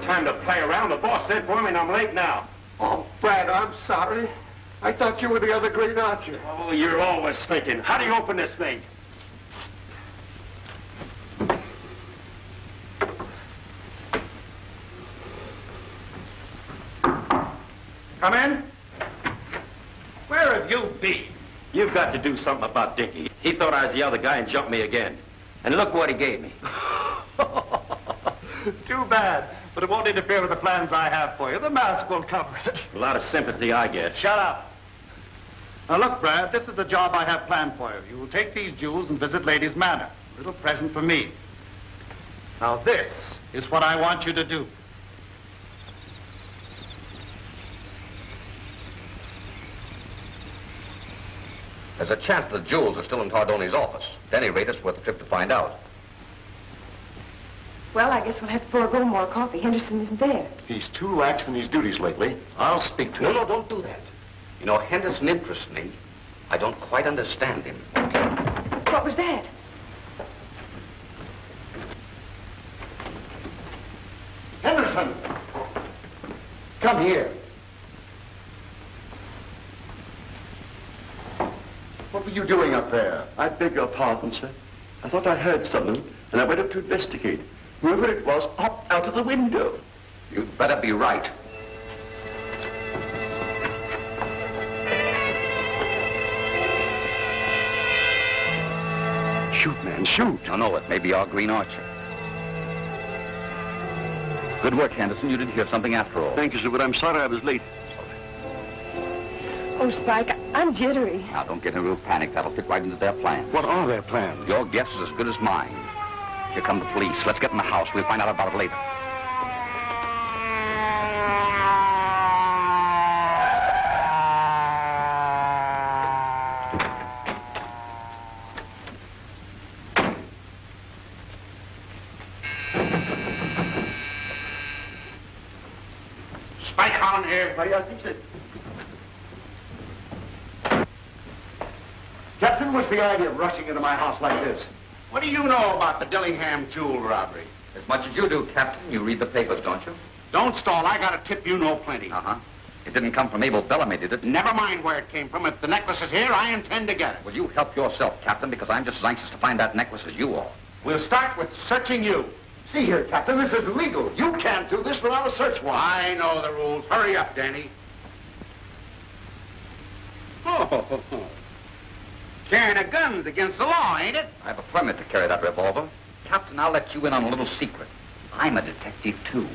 S11: Time to play around. The boss said for me and I'm late now.
S10: Oh, Brad, I'm sorry. I thought you were the other Green Archer.
S11: Oh, you're always thinking. How do you open this thing?
S6: Come in. Where have you been?
S7: You've got to do something about Dinky. He thought I was the other guy and jumped me again. And look what he gave me.
S6: Too bad. But it won't interfere with the plans I have for you. The mask will cover it.
S7: A lot of sympathy I get.
S6: Shut up. Now, look, Brad, this is the job I have planned for you. You will take these jewels and visit Ladies' Manor. A little present for me. Now, this is what I want you to do.
S3: There's a chance the jewels are still in Tardoni's office. At any rate, it's worth a trip to find out.
S2: Well, I guess we'll have to forego more coffee. Henderson isn't there.
S1: He's too lax in his duties lately. I'll speak to him.
S3: No, don't do that. You know, Henderson interests me. I don't quite understand him.
S2: What was that?
S1: Henderson! Come here. What were you doing up there?
S10: I beg your pardon, sir. I thought I heard something, and I went up to investigate. Whoever it was hopped out of the window.
S3: You'd better be right.
S1: Shoot, man, shoot.
S3: No, it may be our Green Archer. Good work, Henderson. You did hear something after all.
S10: Thank you, sir, but I'm sorry I was late.
S2: Oh, Spike, I'm jittery.
S3: Now, don't get in a real panic. That'll fit right into their plan.
S1: What are their plans?
S3: Your guess is as good as mine. Here come the police. Let's get in the house. We'll find out about it later.
S4: Spike on here.
S1: I think so. Captain, what's the idea of rushing into my house like this?
S4: What do you know about the Dillingham jewel robbery?
S3: As much as you do, Captain. You read the papers, don't you?
S4: Don't stall. I got a tip you know plenty.
S3: Uh-huh. It didn't come from Abel Bellamy, did it?
S4: Never mind where it came from. If the necklace is here, I intend to get it.
S3: Well, you help yourself, Captain, because I'm just as anxious to find that necklace as you are.
S4: We'll start with searching you.
S1: See here, Captain, this is illegal. You can't do this without a search warrant.
S4: I know the rules. Hurry up, Danny. Oh, carrying a gun's against the law, ain't it?
S3: I have a permit to carry that revolver. Captain, I'll let you in on a little secret. I'm a detective, too.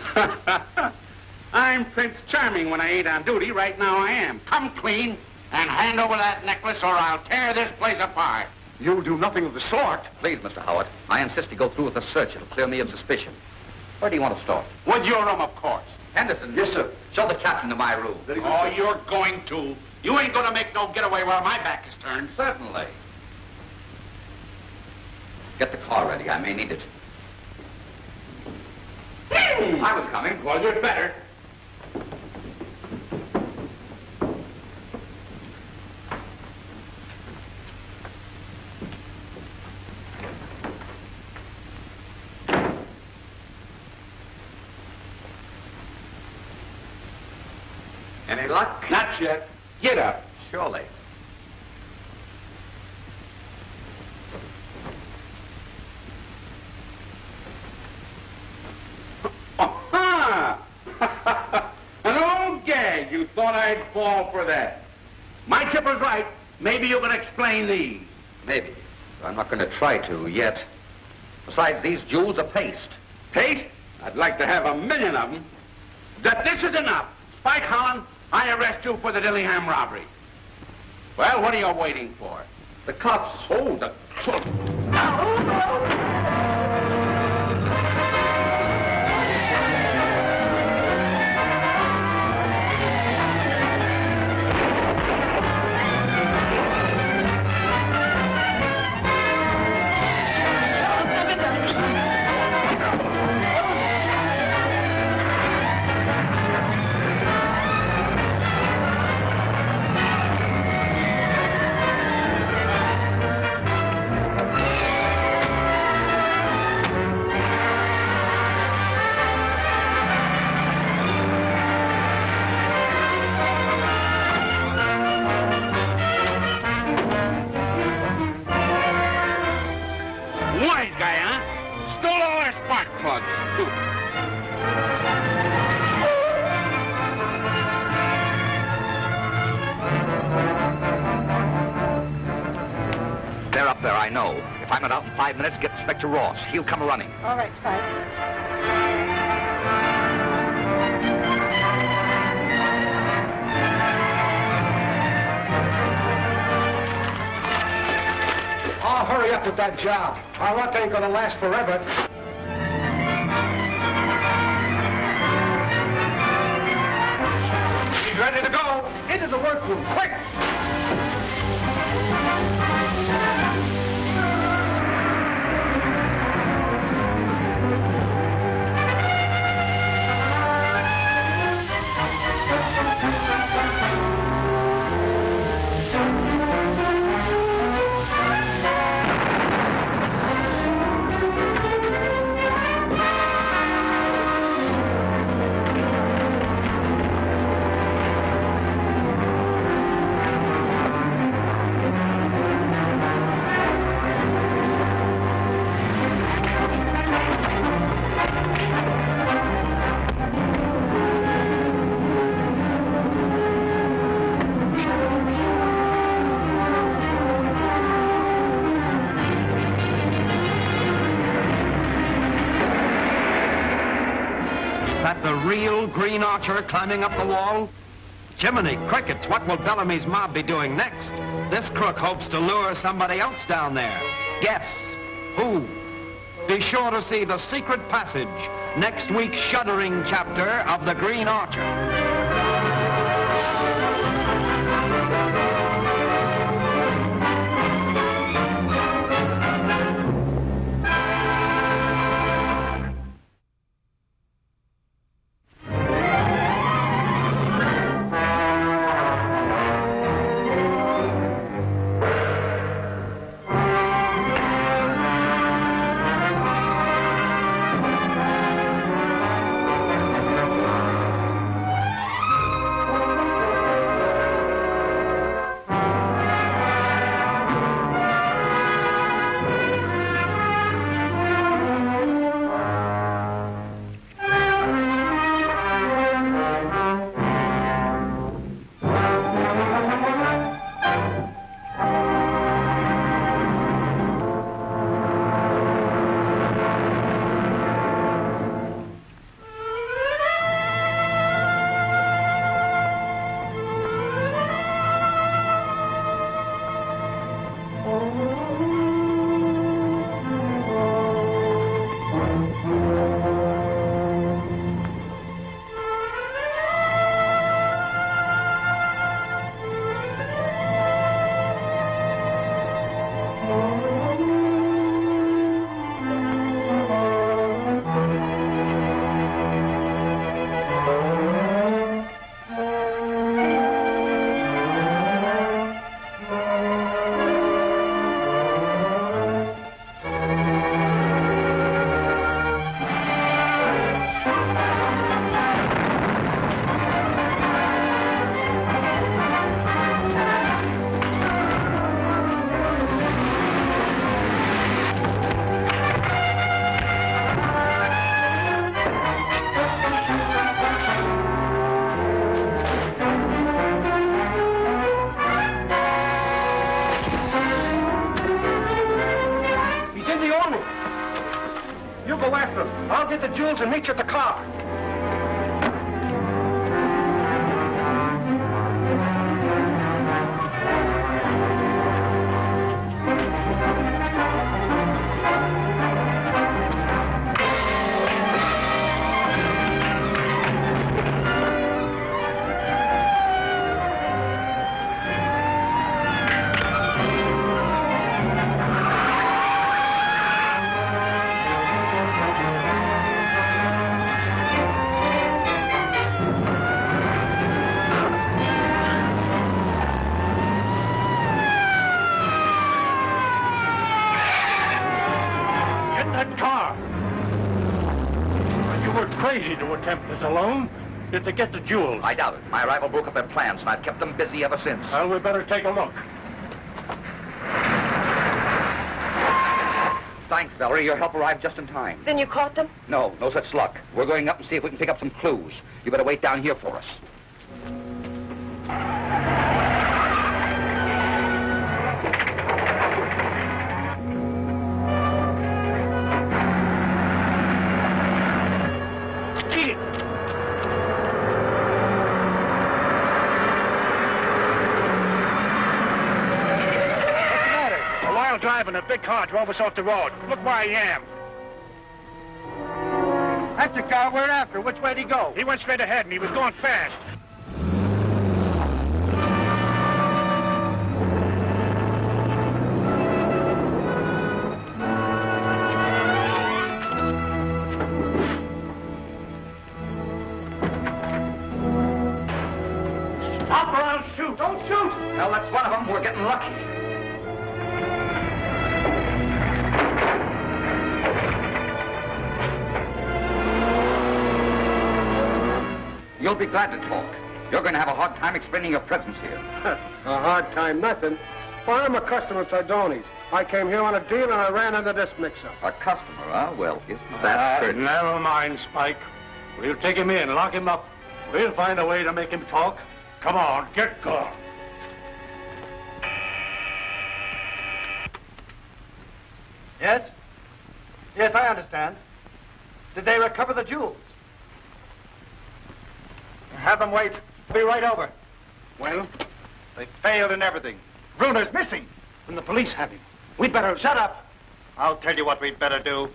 S4: I'm Prince Charming when I ain't on duty. Right now I am. Come clean and hand over that necklace or I'll tear this place apart.
S1: You'll do nothing of the sort.
S3: Please, Mr. Howard, I insist you go through with the search. It'll clear me of suspicion. Where do you want to start?
S4: With your room, of course.
S3: Henderson.
S1: Yes, sir.
S3: Show the captain to my room.
S4: Oh, you're going to. You ain't going to make no getaway while my back is turned.
S3: Certainly. Get the car ready. I may need it. I was coming.
S4: Well, you'd better.
S3: Any luck?
S4: Not yet. Get up.
S3: Surely.
S4: An old gag. You thought I'd fall for that. My tipper's right. Maybe you can explain these.
S3: Maybe. But I'm not going to try to yet. Besides, these jewels are paste.
S4: Paste? I'd like to have 1,000,000 of them. That this is enough. Spike Holland, I arrest you for the Dillingham robbery. Well, what are you waiting for?
S3: The cops.
S4: Hold the... Wise guy, huh? Stole all our spark plugs.
S3: They're up there, I know. If I'm not out in 5 minutes, get Inspector Ross. He'll come running.
S2: All right, Spike.
S11: hurry up with that job. Our luck ain't gonna last forever. He's ready to go. Into the workroom, quick!
S9: The real Green Archer climbing up the wall? Jiminy crickets, what will Bellamy's mob be doing next? This crook hopes to lure somebody else down there. Guess who? Be sure to see The Secret Passage, next week's shuddering chapter of The Green Archer.
S11: I'll get the jewels and meet you at the car.
S6: Crazy to attempt this alone. Did they get the jewels?
S3: I doubt it. My rival broke up their plans, and I've kept them busy ever since.
S6: Well, we better take a look.
S3: Thanks, Valerie. Your help arrived just in time.
S2: Then you caught them?
S3: No such luck. We're going up and see if we can pick up some clues. You better wait down here for us.
S6: driving. A big car drove us off the road. Look where I am.
S11: That's the car we're after. Which way did he go?
S6: He went straight ahead, and he was going fast.
S11: Stop or I'll shoot. Don't shoot.
S3: Well, that's one of them. We're getting lucky. You'll be glad to talk. You're going to have a hard time explaining your presence here.
S11: A hard time, nothing. Well, I'm a customer of Tardoni's. I came here on a deal and I ran into this mix-up.
S3: A customer, huh? Well, isn't that certain?
S11: Never mind, Spike. We'll take him in, lock him up. We'll find a way to make him talk. Come on, get going.
S6: Yes? Yes, I understand. Did they recover the jewels? Have them wait. Be right over.
S11: Well,
S6: They failed in everything. Bruner's missing.
S11: and the police have him. We'd better...
S6: Shut up. I'll tell you what we'd better do.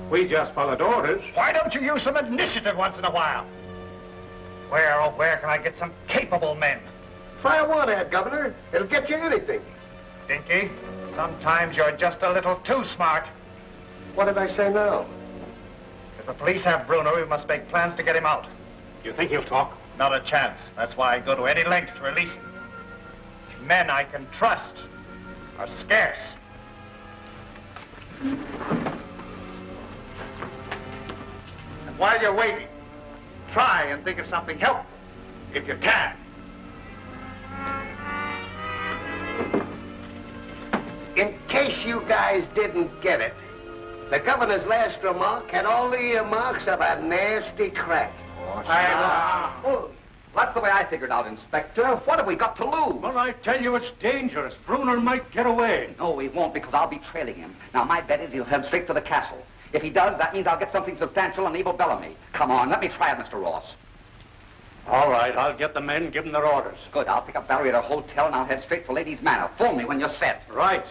S11: We just followed orders.
S6: Why don't you use some initiative once in a while? Where, oh, where can I get some capable men?
S11: Try a one ad, Governor. It'll get you anything.
S6: Dinky, sometimes you're just a little too smart.
S11: What did I say now?
S6: If the police have Bruno, we must make plans to get him out.
S11: You think he'll talk?
S6: Not a chance. That's why I go to any lengths to release him. Men I can trust are scarce. And while you're waiting, try and think of something helpful, if you can.
S11: In case you guys didn't get it, the governor's last remark had all the earmarks of a nasty crack.
S3: That's the way I figured out, Inspector. What have we got to lose?
S11: Well, I tell you, it's dangerous. Bruner might get away.
S3: No, he won't, because I'll be trailing him. Now, my bet is he'll head straight to the castle. If he does, that means I'll get something substantial on Abel Bellamy. Come on, let me try it, Mr. Ross.
S11: All right, I'll get the men, give them their orders.
S3: Good, I'll pick up Valerie at her hotel, and I'll head straight for Ladies' Manor. Phone me when you're set.
S11: Right.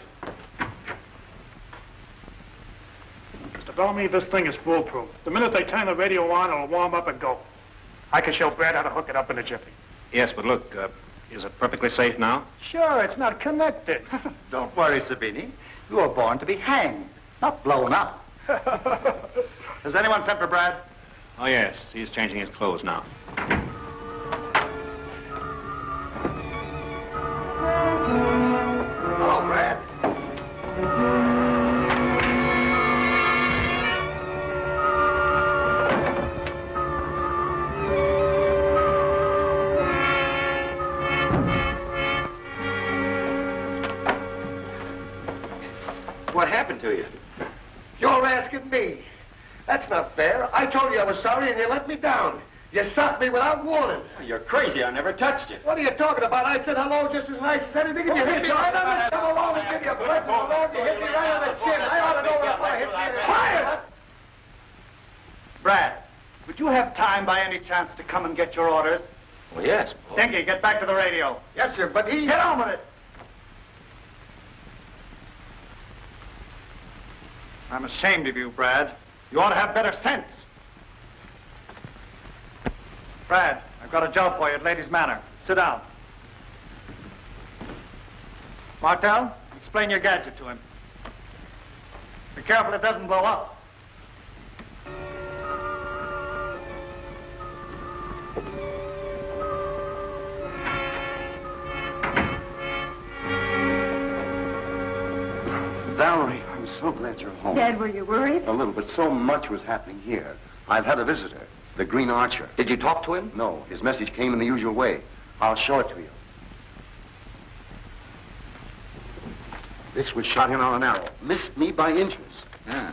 S6: Mr. Bellamy, this thing is foolproof. The minute they turn the radio on, it'll warm up and go. I can show Brad how to hook it up in a jiffy.
S11: Yes, but look, is it perfectly safe now?
S6: Sure, it's not connected.
S5: Don't worry, Sabini. You were born to be hanged, not blown up. Has anyone sent for Brad?
S11: Oh, yes, he's changing his clothes now.
S5: Hello, Brad.
S11: What happened to you?
S13: You're asking me. That's not fair. I told you I was sorry and you let me down. You socked me without warning.
S11: You're crazy. I never touched you.
S13: What are you talking about? I said hello just as nice as anything, and you hit me right on the... Come along and give you a present alone. You hit me right on the chin. I ought to know if I hit you. Quiet!
S5: Brad, would you have time by any chance to come and get your orders?
S11: Well, yes.
S5: Dinky, get back to the radio.
S13: Yes, sir, but he...
S5: Get on with it. I'm ashamed of you, Brad. You ought to have better sense. Brad, I've got a job for you at Ladies' Manor. Sit down. Martel, explain your gadget to him. Be careful it doesn't blow up.
S1: Valerie, I'm so glad you're home.
S2: Dad, were you worried?
S1: A little, but so much was happening here. I've had a visitor, the Green Archer.
S3: Did you talk to him?
S1: No, his message came in the usual way. I'll show it to you. This was shot in on an arrow. Missed me by inches.
S3: Yeah.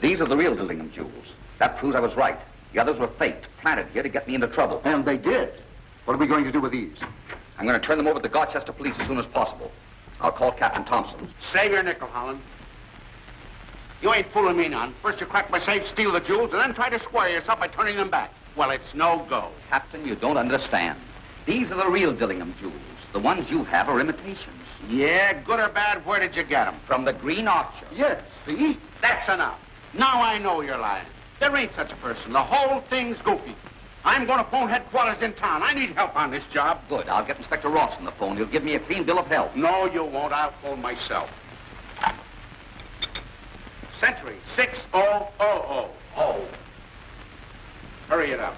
S3: These are the real Dillingham jewels. That proves I was right. The others were faked, planted here to get me into trouble.
S1: And they did. What are we going to do with these?
S3: I'm going to turn them over to the Dorchester police as soon as possible. I'll call Captain Thompson.
S4: Save your nickel, Holland. You ain't fooling me none. First you crack my safe, steal the jewels, and then try to square yourself by turning them back. Well, it's no go.
S3: Captain, you don't understand. These are the real Dillingham jewels. The ones you have are imitations.
S4: Yeah, good or bad, where did you get them?
S3: From the Green Archer.
S4: Yes, see? That's enough. Now I know you're lying. There ain't such a person. The whole thing's goofy. I'm going to phone headquarters in town. I need help on this job.
S3: Good. I'll get Inspector Ross on the phone. He'll give me a clean bill of health.
S4: No, you won't. I'll phone myself. Century 6000. Oh. Hurry it up.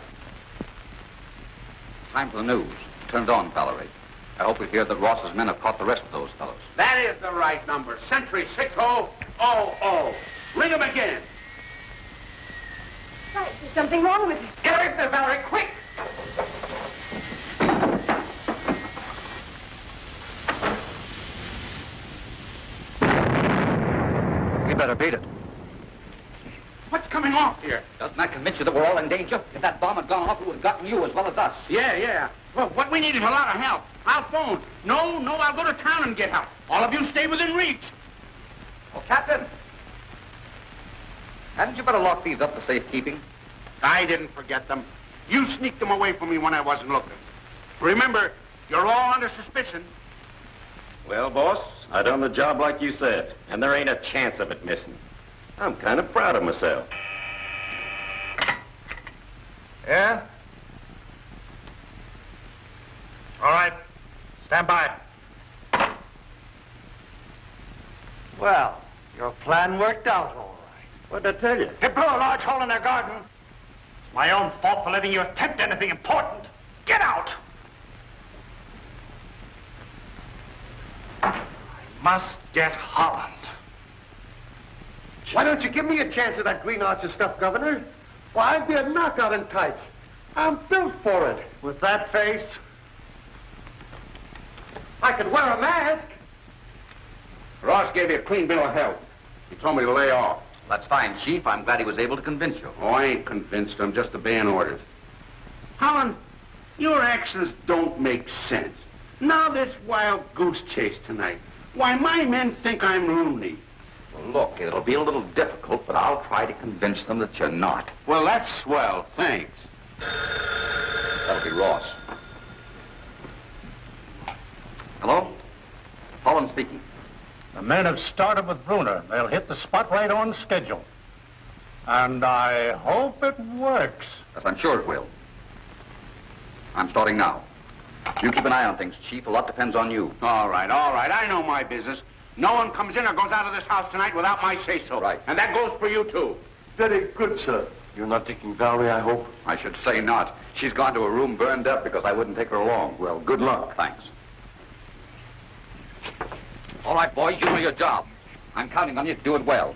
S3: Time for the news. Turn it on, Valerie. I hope we hear that Ross's men have caught the rest of those fellows.
S4: That is the right number. Century 6000. Ring him again.
S2: Right, there's something wrong with it.
S4: Get away from there, Valerie, quick!
S11: We better beat it.
S4: What's coming off here?
S3: Doesn't that convince you that we're all in danger? If that bomb had gone off, it would have gotten you as well as us.
S4: Yeah. Well, what we need is a lot of help. I'll phone. No, I'll go to town and get help. All of you stay within reach.
S3: Oh, Captain. Hadn't you better lock these up for safekeeping?
S4: I didn't forget them. You sneaked them away from me when I wasn't looking. Remember, you're all under suspicion.
S7: Well, boss, I done the job like you said, and there ain't a chance of it missing. I'm kind of proud of myself.
S6: Yeah? All right. Stand by. Well, your plan worked out all right.
S7: What'd I tell you?
S6: They blew a large hole in their garden. It's my own fault for letting you attempt anything important. Get out! I must get Holland.
S13: Why don't you give me a chance at that Green Archer stuff, Governor? Why, I'd be a knockout in tights. I'm built for it.
S6: With that face,
S13: I could wear a mask.
S4: Ross gave you a clean bill of health. He told me to lay off.
S3: That's fine, Chief. I'm glad he was able to convince you.
S4: Oh, I ain't convinced. I'm just obeying orders. Holland, your actions don't make sense. Now this wild goose chase tonight. Why, my men think I'm loony.
S3: Well, look, it'll be a little difficult, but I'll try to convince them that you're not.
S4: Well, that's swell. Thanks.
S3: That'll be Ross. Hello? Holland speaking.
S11: The men have started with Bruner. They'll hit the spot right on schedule. And I hope it works.
S3: Yes, I'm sure it will. I'm starting now. You keep an eye on things, Chief. A lot depends on you.
S4: All right. I know my business. No one comes in or goes out of this house tonight without my say-so.
S3: Right.
S4: And that goes for you, too.
S10: Very good, sir. You're not taking Valerie, I hope?
S3: I should say not. She's gone to a room burned up because I wouldn't take her along.
S10: Well, good luck.
S3: Thanks. All right, boys, you know your job. I'm counting on you to do it well.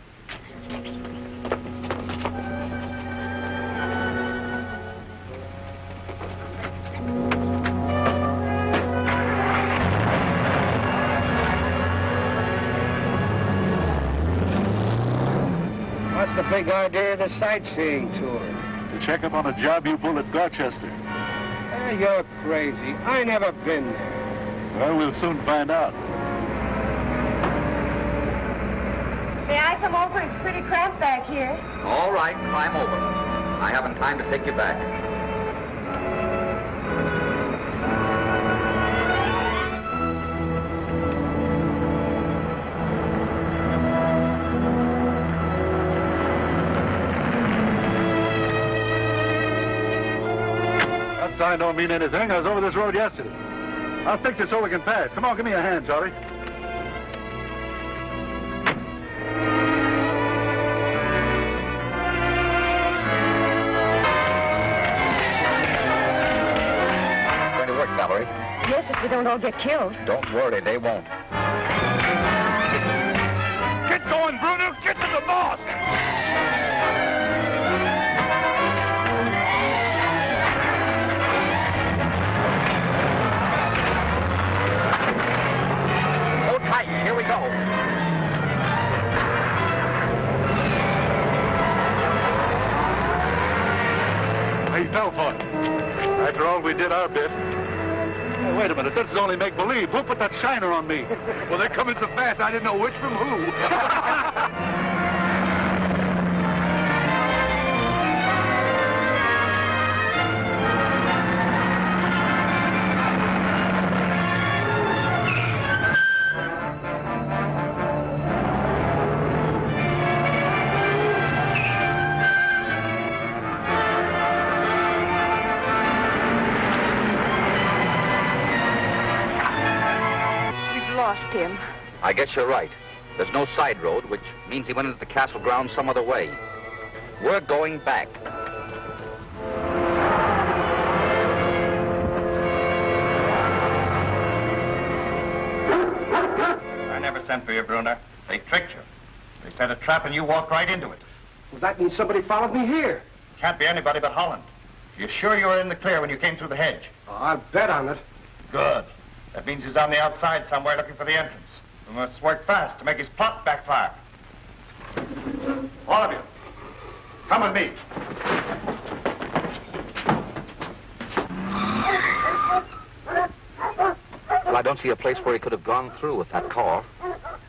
S6: what's the big idea of the sightseeing tour?
S5: To check up on a job you pulled at Dorchester.
S6: You're crazy. I never been there.
S5: Well, we'll soon find out.
S2: May I come over? It's pretty cramped back here.
S3: All right, climb over. I haven't time to take you back.
S5: That sign don't mean anything. I was over this road yesterday. I'll fix it so we can pass. Come on, give me a hand, Jory.
S3: Going to work, Valerie.
S2: Yes, if we don't all get killed.
S3: Don't worry, they won't.
S13: Get going, Bruno. Get to the boss.
S3: Hold tight. Here we go.
S5: He fell for it. After all, we did our bit.
S13: Hey, wait a minute. This is only make-believe. Who put that shiner on me? Well, they're coming so fast, I didn't know which from who.
S2: Him.
S3: I guess you're right. There's no side road, which means he went into the castle grounds some other way. We're going back.
S5: I never sent for you, Bruner. They tricked you. They set a trap and you walked right into it.
S6: Well, that means somebody followed me here.
S5: Can't be anybody but Holland. You sure you were in the clear when you came through the hedge?
S6: Oh, I'll bet on it.
S5: Good. That means he's on the outside somewhere looking for the entrance. We must work fast to make his plot backfire. All of you, come with me.
S3: Well, I don't see a place where he could have gone through with that car.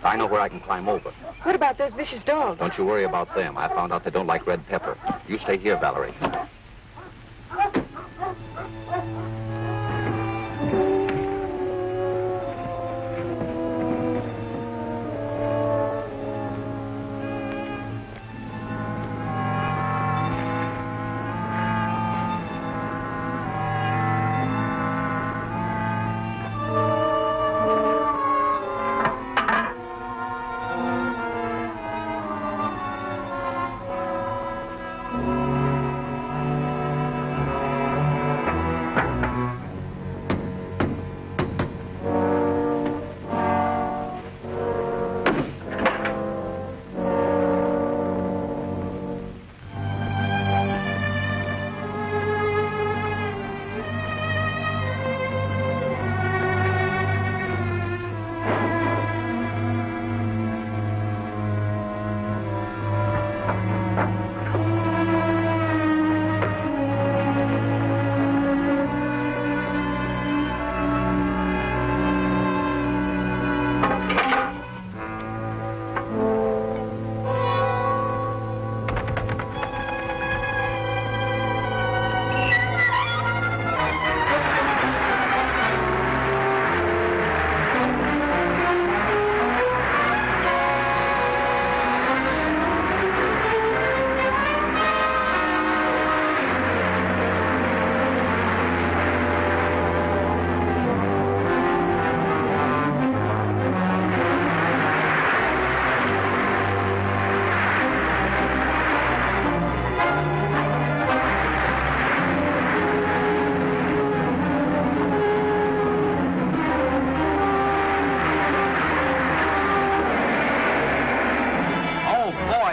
S3: I know where I can climb over.
S2: What about those vicious dogs?
S3: Don't you worry about them. I found out they don't like red pepper. You stay here, Valerie.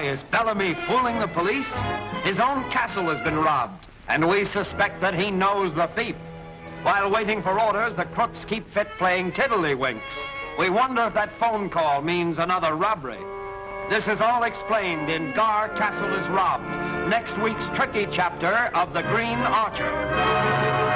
S9: Is Bellamy fooling the police? His own castle has been robbed, and we suspect that he knows the thief. While waiting for orders, the crooks keep fit playing tiddlywinks. We wonder if that phone call means another robbery. This is all explained in Gar Castle is Robbed, next week's tricky chapter of The Green Archer.